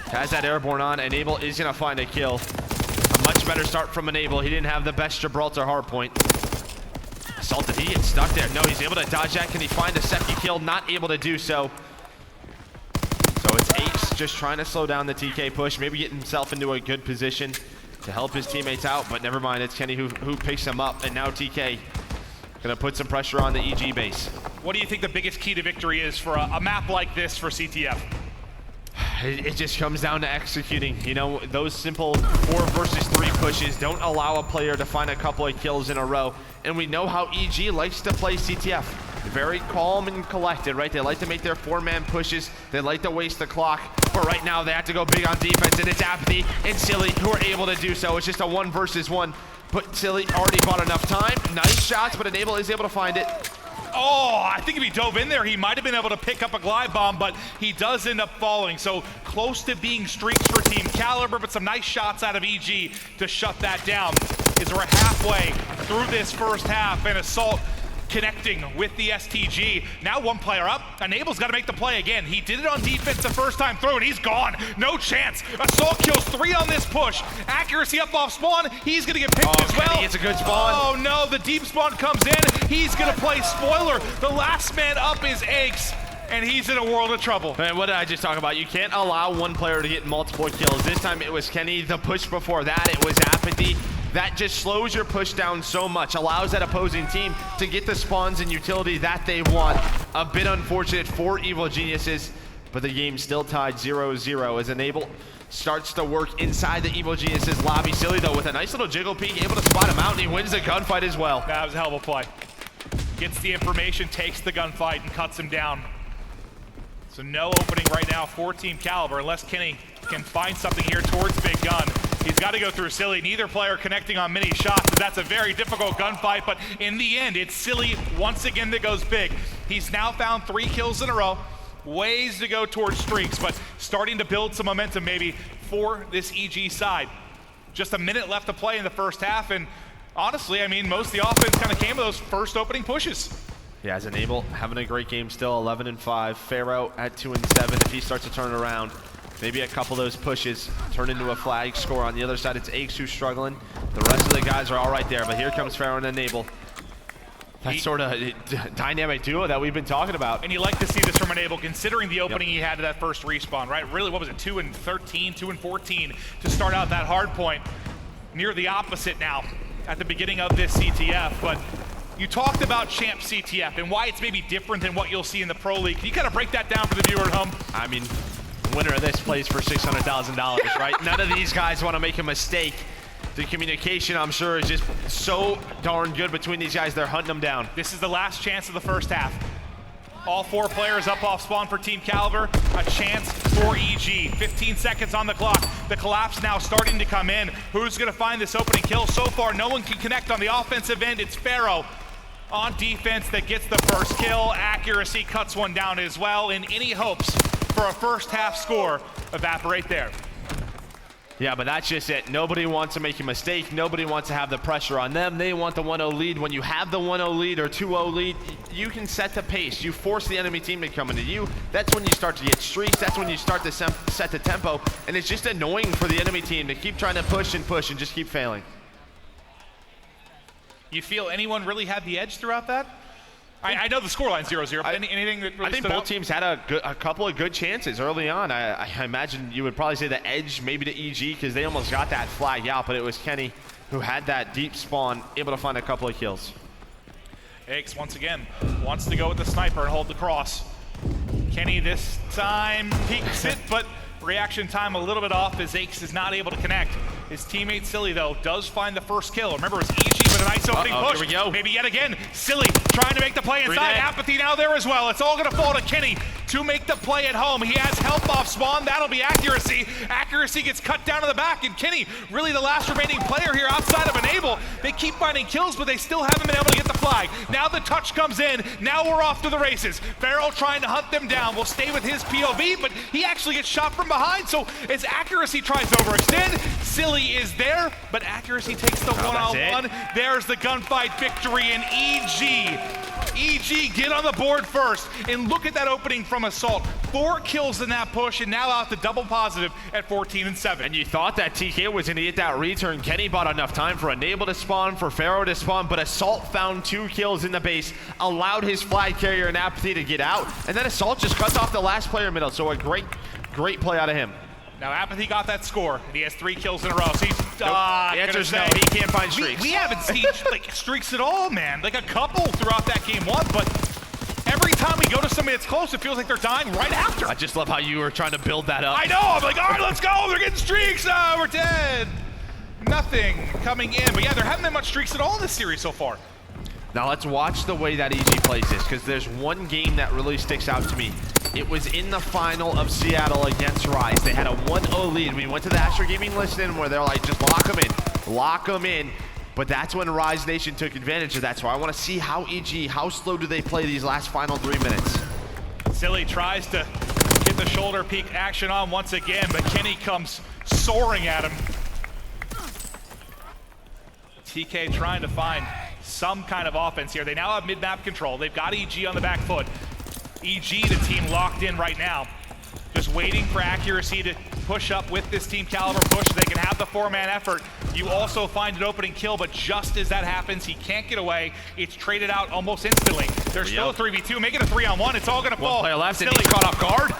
Has that airborne on. Enable is gonna find a kill. A much better start from Enable. He didn't have the best Gibraltar hardpoint. Assaulted, he gets stuck there. No, he's able to dodge that. Can he find a second kill? Not able to do so. So it's Ace just trying to slow down the TK push, maybe get himself into a good position to help his teammates out, but never mind, it's Kenny who picks him up, and now TK gonna put some pressure on the EG base. What do you think the biggest key to victory is for a map like this for CTF? It just comes down to executing. You know, those simple 4 versus 3 pushes don't allow a player to find a couple of kills in a row. And we know how EG likes to play CTF. Very calm and collected, right? They like to make their 4-man pushes. They like to waste the clock. But right now, they have to go big on defense, and it's Apathy and Silly who are able to do so. It's just a 1 versus 1. But Silly already bought enough time. Nice shots, but Enable is able to find it. Oh, I think if he dove in there, he might have been able to pick up a glide bomb, but he does end up falling. So close to being streaks for Team Kaliber, but some nice shots out of EG to shut that down. As we're halfway through this first half, and Assault connecting with the STG. Now one player up. Enable's got to make the play again. He did it on defense the first time through, and he's gone. No chance. Assault kills 3 on this push. Accuracy up off spawn. He's going to get picked as well. Kenny gets a good spawn. Oh no, the deep spawn comes in. He's going to play spoiler. The last man up is Aches, and he's in a world of trouble. Man, what did I just talk about? You can't allow one player to get multiple kills. This time it was Kenny. The push before that, it was Apathy. That just slows your push down so much, allows that opposing team to get the spawns and utility that they want. A bit unfortunate for Evil Geniuses, but the game still tied 0-0 as Enable starts to work inside the Evil Geniuses lobby. Silly though, with a nice little jiggle peek, able to spot him out, and he wins the gunfight as well. That was a hell of a play. Gets the information, takes the gunfight, and cuts him down. So no opening right now for Team Kaliber, unless Kenny can find something here towards Big Gun. He's got to go through Silly. Neither player connecting on many shots, as that's a very difficult gunfight, but in the end, it's Silly once again that goes big. He's now found 3 kills in a row. Ways to go towards streaks, but starting to build some momentum maybe for this EG side. Just a minute left to play in the first half, and honestly, I mean, most of the offense kind of came with those first opening pushes. Yeah, as Enable having a great game still, 11-5. Pharaoh at 2-7. If he starts to turn it around, maybe a couple of those pushes turn into a flag score. On the other side, it's Aches who's struggling. The rest of the guys are all right there, but here comes Pharaoh and Enable. That sort of dynamic duo that we've been talking about. And you like to see this from Enable, considering the opening he had to that first respawn, right? Really, what was it, 2-13, 2-14 to start out that hard point. Near the opposite now at the beginning of this CTF, but you talked about Champ CTF and why it's maybe different than what you'll see in the Pro League. Can you kind of break that down for the viewer at home? I mean, the winner of this plays for $600,000, right? None of these guys want to make a mistake. The communication, I'm sure, is just so darn good between these guys. They're hunting them down. This is the last chance of the first half. All 4 players up off spawn for Team Kaliber. A chance for EG. 15 seconds on the clock. The collapse now starting to come in. Who's going to find this opening kill? So far, no one can connect on the offensive end. It's Pharaoh on defense that gets the first kill. Accuracy cuts one down as well, and any hopes for a first half score evaporate there. Yeah, but that's just it. Nobody wants to make a mistake. Nobody wants to have the pressure on them. They want the 1-0 lead. When you have the 1-0 lead or 2-0 lead, you can set the pace. You force the enemy team to come into you. That's when you start to get streaks. That's when you start to set the tempo. And it's just annoying for the enemy team to keep trying to push and just keep failing. You feel anyone really had the edge throughout that? I know the scoreline's 0-0, but anything that really I think stood both out? teams had a couple of good chances early on. I imagine you would probably say the edge maybe to EG because they almost got that flag out, but it was Kenny who had that deep spawn, able to find a couple of kills. Aches once again wants to go with the sniper and hold the cross. Kenny this time peeks it, but reaction time a little bit off as Aches is not able to connect. His teammate Silly, though, does find the first kill. Remember, it's EG with a nice opening push. Here we go. Maybe yet again, Silly trying to make the play inside. Apathy now there as well. It's all going to fall to Kenny to make the play at home. He has help off spawn. That'll be Accuracy. Accuracy gets cut down to the back, and Kenny, really the last remaining player here outside of Enable. They keep finding kills, but they still haven't been able to get the flag. Now the touch comes in. Now we're off to the races. Pharaoh trying to hunt them down. Will stay with his POV, but he actually gets shot from behind. So as Accuracy tries to overextend, Silly is there, but Accuracy takes the one-on-one. There's the gunfight victory, and EG get on the board first. And look at that opening from Assault. 4 kills in that push, and now out to double positive at 14-7. And you thought that TK was going to get that return. Kenny bought enough time for Enable to spawn, for Pharaoh to spawn, but Assault found 2 kills in the base, allowed his flag carrier and Apathy to get out, and then Assault just cuts off the last player middle. So a great play out of him. Now Apathy got that score, and he has 3 kills in a row. So he's the answer's no. He can't find streaks. We haven't seen like streaks at all, man. Like a couple throughout that game 1, but every time we go to somebody that's close, it feels like they're dying right after. I just love how you were trying to build that up. I know. I'm like, all right, let's go. They're getting streaks. We're dead. Nothing coming in, but yeah, there haven't been much streaks at all in this series so far. Now let's watch the way that EG plays this, because there's one game that really sticks out to me. It was in the final of Seattle against Rise. They had a 1-0 lead. We went to the Astro Gaming listen where they're like, just lock them in, lock them in. But that's when Rise Nation took advantage of that. So I want to see how EG, how slow do they play these last final 3 minutes. Silly tries to get the shoulder peek action on once again, but Kenny comes soaring at him. TK trying to find some kind of offense here. They now have mid-map control. They've got EG on the back foot. EG, the team locked in right now. Just waiting for accuracy to push up with this Team Kaliber push so they can have the 4-man effort. You also find an opening kill, but just as that happens, he can't get away. It's traded out almost instantly. There's still a 3v2, make it a 3-on-1. It's all gonna fall. One player left, Silly. and he's caught off guard.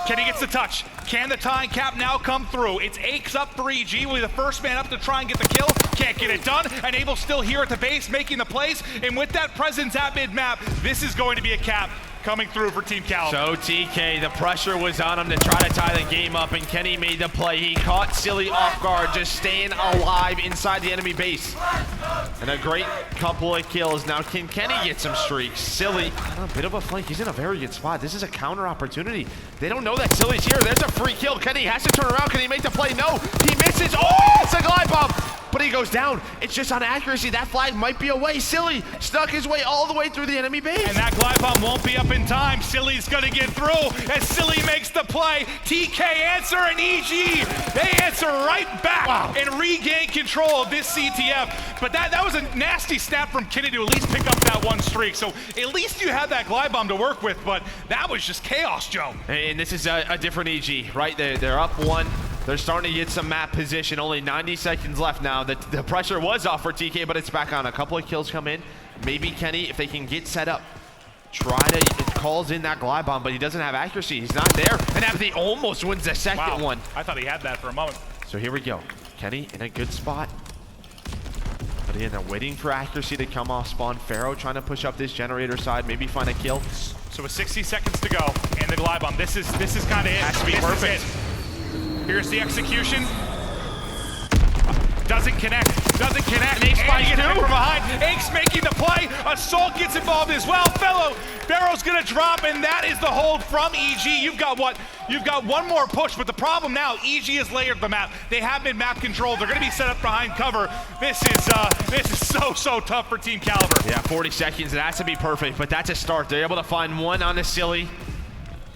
Kenny gets the touch. Can the tying cap now come through? It's Aches up for EG. Will be the first man up to try and get the kill. Can't get it done. And Abel still here at the base making the plays. And with that presence at mid-map, this is going to be a cap coming through for Team Kaliber. So TK, the pressure was on him to try to tie the game up, and Kenny made the play. He caught Silly off guard, just staying alive inside the enemy base. And a great couple of kills. Now can Kenny get some streaks? Silly, a bit of a flank. He's in a very good spot. This is a counter opportunity. They don't know that Silly's here. There's a free kill. Kenny has to turn around. Can he make the play? No, he misses. Oh, it's a glide bomb. But he goes down. It's just on accuracy. That flag might be away. Silly snuck his way all the way through the enemy base. And that glide bomb won't be up in time. Silly's gonna get through as Silly makes the play. TK answer and EG, they answer right back and regain control of this CTF. But that was a nasty snap from Kenny to at least pick up that one streak. So at least you had that glide bomb to work with, but that was just chaos, Joe. And this is a different EG, right? They're up one. They're starting to get some map position. Only 90 seconds left now. The pressure was off for TK, but it's back on. A couple of kills come in. Maybe Kenny, if they can get set up, it calls in that glide bomb, but he doesn't have accuracy. He's not there. And Apathy almost wins the second one. I thought he had that for a moment. So here we go. Kenny in a good spot. But again, they're waiting for accuracy to come off spawn. Pharaoh trying to push up this generator side, maybe find a kill. So with 60 seconds to go and the glide bomb, this is kind of it. Has to be perfect. Here's the execution. Doesn't connect. And Aches spikes gets hit too. from behind. Aches making the play. Assault gets involved as well. Pharaoh's gonna drop, and that is the hold from EG. You've got what? You've got one more push, but the problem now, EG has layered the map. They have mid-map control. They're gonna be set up behind cover. This is so tough for Team Kaliber. Yeah, 40 seconds. It has to be perfect, but that's a start. They're able to find one on the Silly.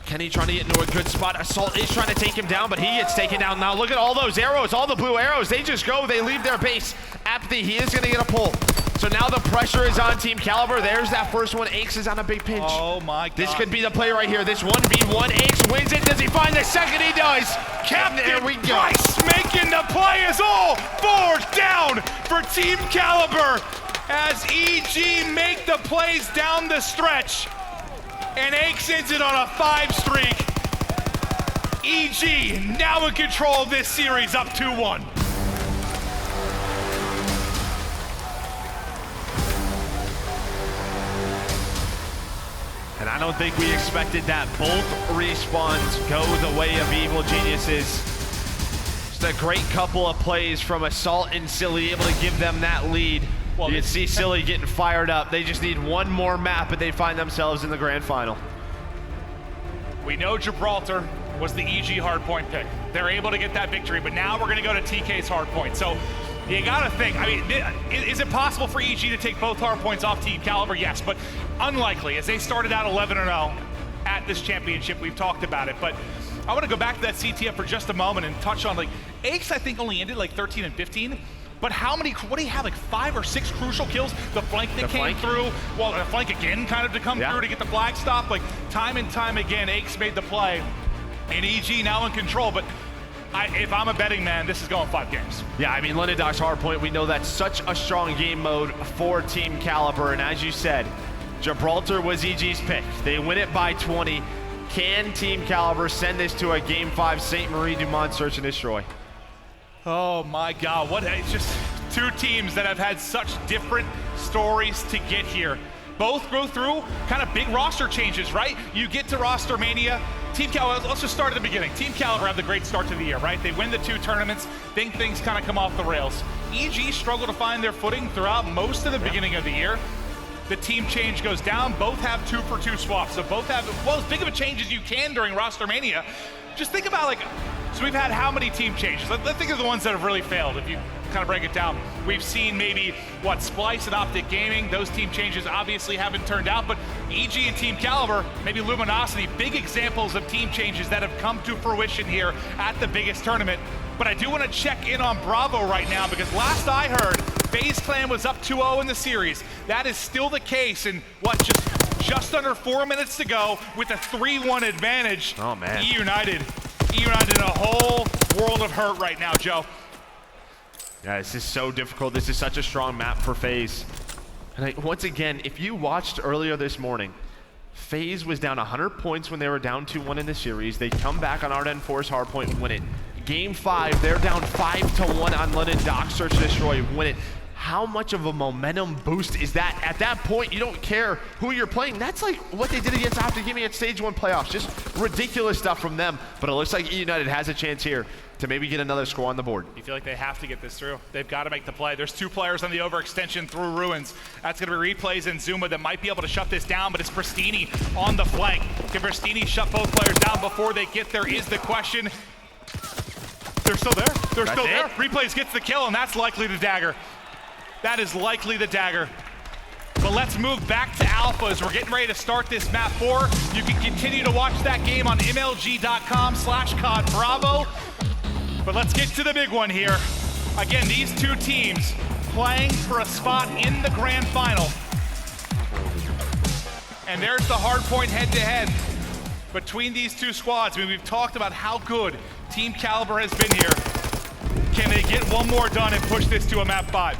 Kenny trying to get into a good spot. Assault is trying to take him down, but he gets taken down. Now look at all those arrows, all the blue arrows. They just go, they leave their base. Apathy, he is gonna get a pull. So now the pressure is on Team Kaliber. There's that first one. Aches is on a big pinch. Oh my God. This could be the play right here. This 1v1, Aches wins it. Does he find the second? He does. Captain there we go. Price making the play is all 4 down for Team Kaliber as EG make the plays down the stretch. And Aches ends it on a 5 streak. EG now in control of this series, up 2-1. And I don't think we expected that. Both respawns go the way of Evil Geniuses. Just a great couple of plays from Assault and Silly, able to give them that lead. Well, you can see Silly getting fired up. They just need one more map and they find themselves in the grand final. We know Gibraltar was the EG hardpoint pick. They're able to get that victory, but now we're gonna go to TK's hardpoint. So you gotta think, I mean, is it possible for EG to take both hardpoints off Team Kaliber? Yes, but unlikely, as they started out 11-0 at this championship. We've talked about it, but I wanna go back to that CTF for just a moment and touch on, like, Aches I think only ended like 13 and 15. But how many, what do you have, like 5 or 6 crucial kills? The flank that came through, well, the flank again kind of to come through to get the flag stop. Like time and time again, Aches made the play. And EG now in control, but if I'm a betting man, this is going 5 games. Yeah, I mean, Londondock's hardpoint, we know that's such a strong game mode for Team Kaliber. And as you said, Gibraltar was EG's pick. They win it by 20. Can Team Kaliber send this to a Game 5 St. Marie Dumont search and destroy? Oh my God, it's just 2 teams that have had such different stories to get here. Both go through kind of big roster changes, right? You get to Roster Mania, Team Kaliber, let's just start at the beginning. Team Kaliber have the great start to the year, right? They win the 2 tournaments, then things kind of come off the rails. EG struggle to find their footing throughout most of the beginning of the year. The team change goes down, both have 2-for-2 swaps, so both have, well, as big of a change as you can during Roster Mania. Just think about, like, so we've had how many team changes? Let's think of the ones that have really failed. If you kind of break it down, we've seen maybe what Splice and Optic Gaming. Those team changes obviously haven't turned out, but EG and Team Kaliber, maybe Luminosity, big examples of team changes that have come to fruition here at the biggest tournament. But I do want to check in on Bravo right now because last I heard, FaZe Clan was up 2-0 in the series. That is still the case, and what, just under 4 minutes to go with a 3-1 advantage. Oh, man. E United in a whole world of hurt right now, Joe. Yeah, this is so difficult. This is such a strong map for FaZe. And once again, if you watched earlier this morning, FaZe was down 100 points when they were down 2-1 in the series. They come back on Arden Force Hardpoint and win it. Game 5, they're down 5-1 on London Dock Search and Destroy, win it. How much of a momentum boost is that? At that point, you don't care who you're playing. That's like what they did against Optic at Stage 1 playoffs. Just ridiculous stuff from them. But it looks like E United has a chance here to maybe get another score on the board. You feel like they have to get this through. They've got to make the play. There's 2 players on the overextension through Ruins. That's going to be replays in Zuma that might be able to shut this down, but it's Pristini on the flank. Can Pristini shut both players down before they get there is the question. They're still there. They're still there. Replays gets the kill, and that's likely the dagger. That is likely the dagger. But let's move back to Alpha as we're getting ready to start this map 4. You can continue to watch that game on mlg.com/COD Bravo. But let's get to the big one here. Again, these 2 teams playing for a spot in the grand final. And there's the hardpoint head-to-head between these 2 squads. I mean, we've talked about how good Team Kaliber has been here. Can they get one more done and push this to a map 5?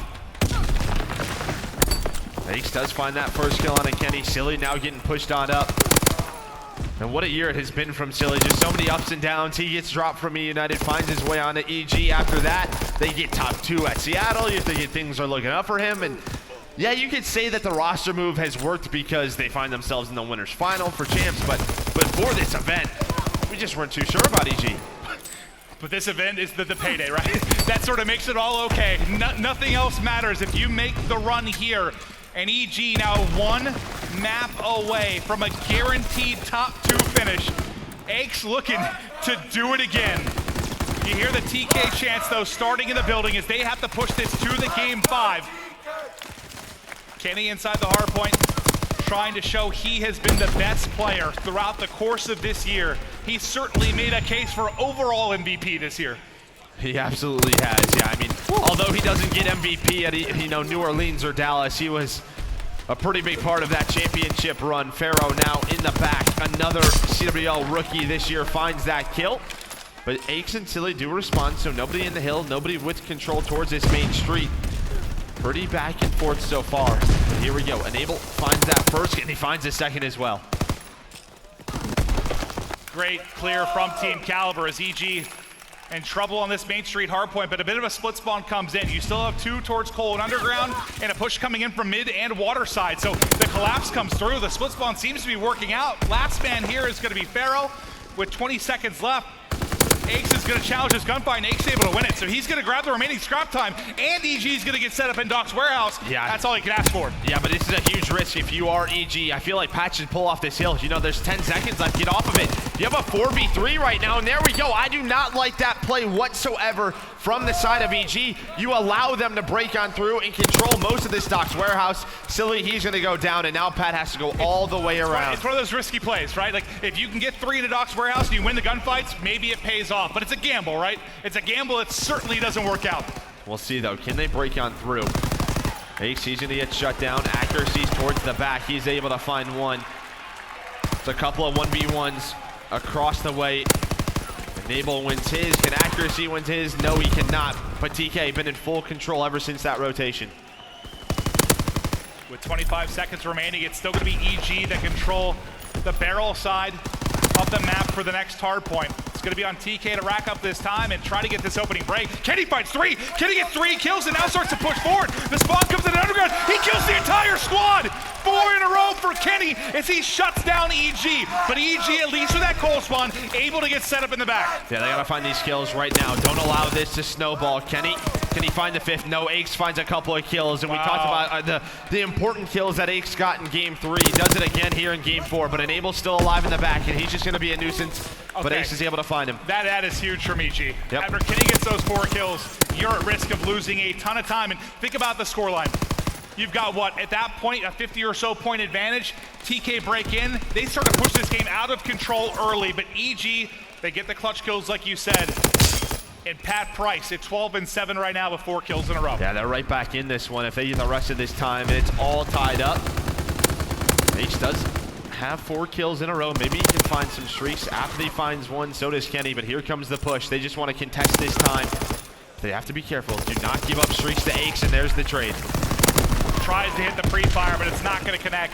Ace does find that first kill on a Kenny. Silly now getting pushed on up. And what a year it has been from Silly. Just so many ups and downs. He gets dropped from E United, finds his way on to EG. After that, they get top 2 at Seattle. You think things are looking up for him. And yeah, you could say that the roster move has worked because they find themselves in the winners final for champs. But for this event, we just weren't too sure about EG. But this event is the payday, right? That sort of makes it all okay. Nothing else matters if you make the run here. And EG now 1 map away from a guaranteed top 2 finish. Aches looking to do it again. You hear the TK chants though starting in the building as they have to push this to the game 5. Kenny inside the hard point, trying to show he has been the best player throughout the course of this year. He certainly made a case for overall MVP this year. He absolutely has, yeah. I mean, although he doesn't get MVP at New Orleans or Dallas, he was a pretty big part of that championship run. Pharaoh now in the back. Another CWL rookie this year finds that kill. But Aches and Silly do respond, so nobody in the hill, nobody with control towards this main street. Pretty back and forth so far. But here we go. Enable finds that first, and he finds the second as well. Great clear from Team Kaliber as EG in trouble on this main street hardpoint, but a bit of a split spawn comes in. You still have 2 towards Cold and Underground, and a push coming in from mid and water side. So the collapse comes through. The split spawn seems to be working out. Last man here is going to be Pharaoh with 20 seconds left. Aches is going to challenge his gunfight, and Aches is able to win it. So he's going to grab the remaining scrap time, and EG is going to get set up in Doc's warehouse. Yeah. That's all he can ask for. Yeah, but this is a huge risk if you are EG. I feel like Pat should pull off this hill. There's 10 seconds left. Get off of it. You have a 4v3 right now, and there we go. I do not like that play whatsoever from the side of EG. You allow them to break on through and control most of this Doc's warehouse. Silly, he's going to go down, and now Pat has to go all the way around. It's one of those risky plays, right? Like, if you can get 3 into Doc's warehouse and you win the gunfights, maybe it pays off. But it's a gamble, right? It's a gamble that certainly doesn't work out. We'll see, though. Can they break on through? Ace, he's going to get shut down. Accuracy's towards the back. He's able to find one. It's a couple of 1v1s across the way. Enable wins his. Can Accuracy wins his? No, he cannot. But TK been in full control ever since that rotation. With 25 seconds remaining, it's still going to be EG that control the barrel side of the map for the next hard point. It's going to be on TK to rack up this time and try to get this opening break. Kenny finds 3. Kenny gets 3 kills and now starts to push forward. The spawn comes in the underground. He kills the entire squad. 4 in a row for Kenny as he shuts down EG. But EG, at least with that cold spawn, able to get set up in the back. Yeah, they got to find these kills right now. Don't allow this to snowball. Kenny, can he find the 5th? No, Aches finds a couple of kills. And we talked about the important kills that Aches got in game 3. He does it again here in game 4. But Enable's still alive in the back, and he's just going to be a nuisance. Okay. But Ace is able to find him. That is huge from EG. Yep. After Kenny gets those 4 kills, you're at risk of losing a ton of time. And think about the scoreline. You've got what, at that point, a 50 or so point advantage. TK break in. They start to push this game out of control early, but EG, they get the clutch kills like you said. and Pat Price at 12-7 right now with 4 kills in a row. Yeah, they're right back in this one. If they get the rest of this time, it's all tied up. H does have 4 kills in a row. Maybe he can find some streaks. After he finds one, so does Kenny, but here comes the push. They just want to contest this time. They have to be careful. Do not give up streaks to Aches, and there's the trade. Tries to hit the pre-fire, but it's not going to connect.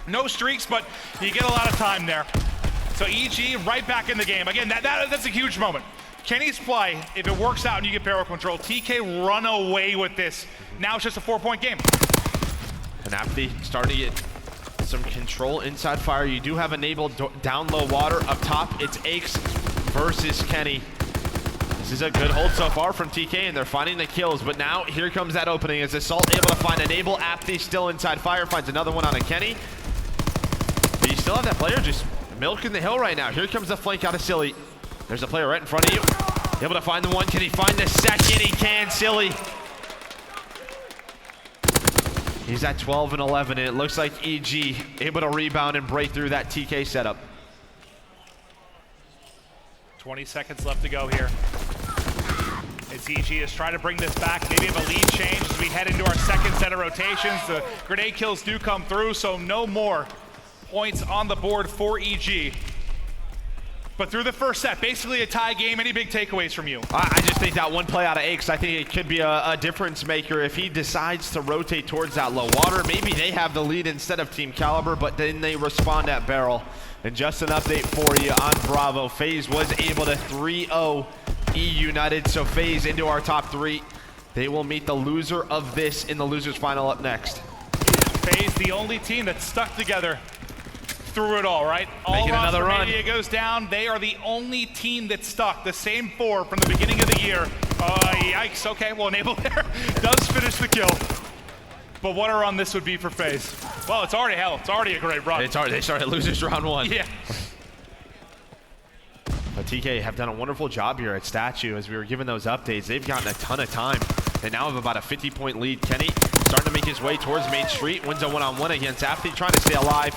No streaks, but you get a lot of time there. So EG right back in the game. Again, that's a huge moment. Kenny's play, if it works out and you get barrel control, TK run away with this. Now it's just a 4-point game. And after starting to get some control inside fire, you do have enabled down low water. Up top, it's Aches versus Kenny. This is a good hold so far from TK, and they're finding the kills, but now here comes that opening as Assault able to find enable. Apathy still inside fire, finds another one on a Kenny. But you still have that player just milking the hill right now. Here comes the flank out of Silly. There's a player right in front of you. Able to find the one. Can he find the second? He can, Silly. He's at 12-11, and it looks like EG able to rebound and break through that TK setup. 20 seconds left to go here. As EG is trying to bring this back. Maybe have a lead change as we head into our second set of rotations. The grenade kills do come through, so no more points on the board for EG. But through the first set, basically a tie game. Any big takeaways from you? I just think that one play out of Aches, I think it could be a difference maker if he decides to rotate towards that low water. Maybe they have the lead instead of Team Kaliber, but then they respond at barrel. And just an update for you on Bravo. FaZe was able to 3-0 E United, so FaZe into our top 3. They will meet the loser of this in the losers final up next. FaZe, the only team that's stuck together through it all, right? Making another run. Media goes down. They are the only team that's stuck. The same 4 from the beginning of the year. Yikes. Okay, well, Enable there does finish the kill. But what a run this would be for FaZe. Well, it's already hell. It's already a great run. It's already, they started losers round 1. Yeah. But TK have done a wonderful job here at Statue as we were given those updates. They've gotten a ton of time. They now have about a 50-point lead. Kenny starting to make his way towards Main Street. Wins a one-on-one against Apathy, trying to stay alive.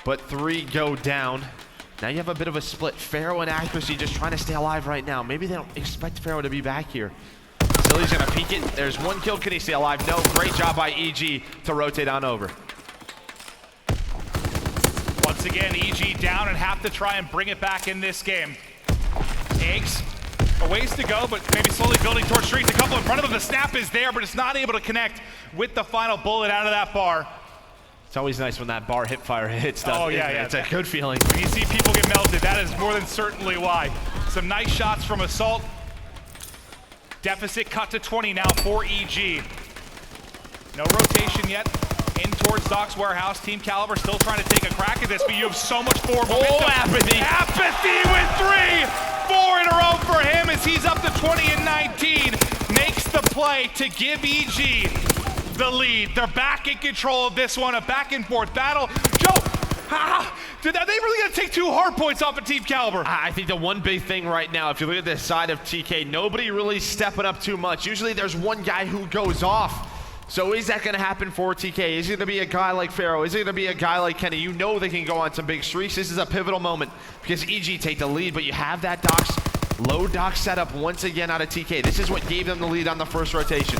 But 3 go down. Now you have a bit of a split. Pharaoh and Accuracy just trying to stay alive right now. Maybe they don't expect Pharaoh to be back here. Silly's gonna peek it. There's 1 kill. Can he stay alive? No. Great job by EG to rotate on over. Once again, EG down and have to try and bring it back in this game. Aches, a ways to go, but maybe slowly building towards streets. A couple in front of him. The snap is there, but it's not able to connect with the final bullet out of that bar. It's always nice when that bar hit fire hits. Oh, yeah, yeah. It's a good feeling. When you see people get melted, that is more than certainly why. Some nice shots from Assault. Deficit cut to 20 now for EG. No rotation yet. In towards Doc's warehouse. Team Kaliber still trying to take a crack at this, but you have so much forward momentum. Oh, Apathy. Apathy with 3. 4 in a row for him as he's up to 20 and 19. Makes the play to give EG the lead. They're back in control of this one. A back and forth battle. Joe, are they really going to take 2 hard points off of Team Kaliber? I think the one big thing right now, if you look at this side of TK, nobody really stepping up too much. Usually there's one guy who goes off. So is that going to happen for TK? Is it going to be a guy like Pharaoh? Is it going to be a guy like Kenny? You know they can go on some big streaks. This is a pivotal moment because EG take the lead, but you have that low dock setup once again out of TK. This is what gave them the lead on the first rotation.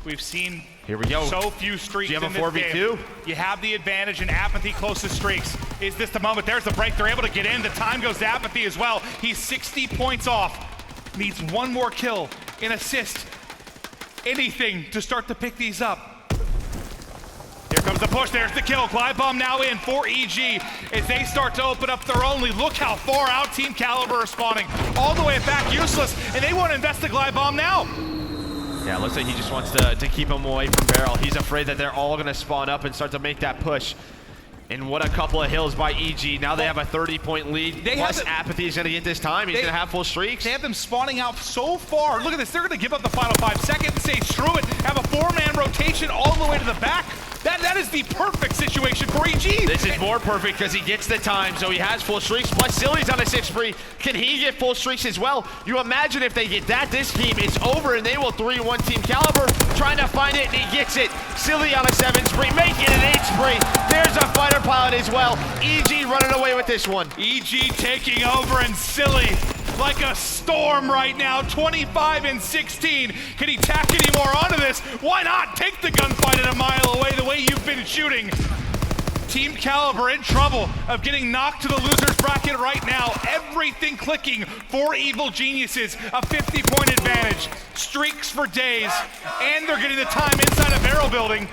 We've seen here we go. So few streaks in this 4v2? game. You have the advantage in Apathy closest streaks. Is this the moment? There's the break. They're able to get in. The time goes to Apathy as well. He's 60 points off. Needs 1 more kill, an assist. Anything to start to pick these up. Here comes the push. There's the kill. Glide bomb now in for EG as they start to open up their own lead. Look how far out Team Kaliber is spawning. All the way back, useless, and they want to invest the glide bomb now. Yeah, it looks like he just wants to keep him away from barrel. He's afraid that they're all going to spawn up and start to make that push. And what a couple of hills by EG. Now they have a 30-point lead. Plus Apathy is going to get this time. He's going to have full streaks. They have them spawning out so far. Look at this. They're going to give up the final 5 seconds, say screw it, have a 4-man rotation all the way to the back. That is the perfect situation for EG. This is more perfect because he gets the time, so he has full streaks. Plus Silly's on a 6 free. Can he get full streaks as well? You imagine if they get that, this team is over and they will 3-1 Team Kaliber. Trying to find it and he gets it. Silly on a 7 spree, making an 8 spree. There's a fighter pilot as well. EG running away with this one. EG taking over and Silly like a storm right now, 25-16. Can he tack any more onto this? Why not? Take the gunfight at a mile away the way you've been shooting. Team Kaliber in trouble of getting knocked to the loser's bracket right now. Everything clicking for Evil Geniuses. A 50-point advantage. Streaks for days. And they're getting the time inside a barrel building.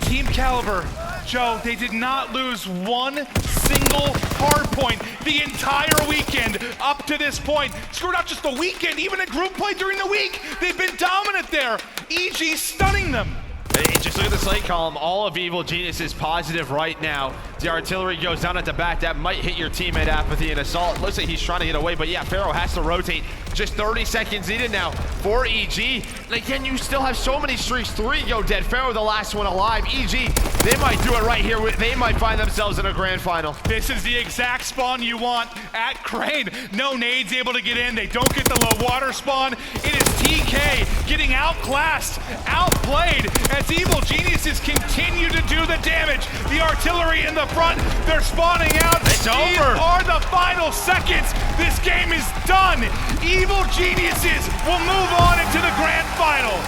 Team Kaliber, Joe, they did not lose one single hard point the entire weekend up to this point. Screw not just the weekend, even in group play during the week. They've been dominant there. EG stunning them. Hey, just look at the slate column. All of Evil Genius is positive right now. The artillery goes down at the back. That might hit your teammate Apathy and Assault. Looks like he's trying to get away, but yeah, Pharaoh has to rotate. Just 30 seconds needed now for EG. And again, you still have so many streaks. 3 go dead. Pharaoh, the last one alive. EG, they might do it right here. They might find themselves in a grand final. This is the exact spawn you want at Crane. No nades able to get in. They don't get the low water spawn. It is TK getting outclassed, outplayed as Evil Geniuses continue to do the damage. The artillery in the front, they're spawning out. It's over. These are the final seconds. This game is done. Evil Geniuses will move on into the grand final.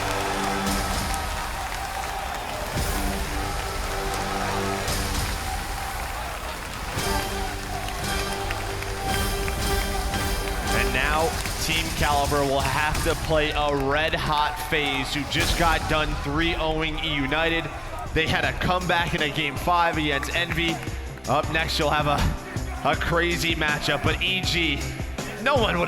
And now Team Kaliber will have to play a red-hot FaZe who just got done 3-0ing E United. They had a comeback in a Game 5 against Envy. Up next, you'll have a crazy matchup, but EG, no one would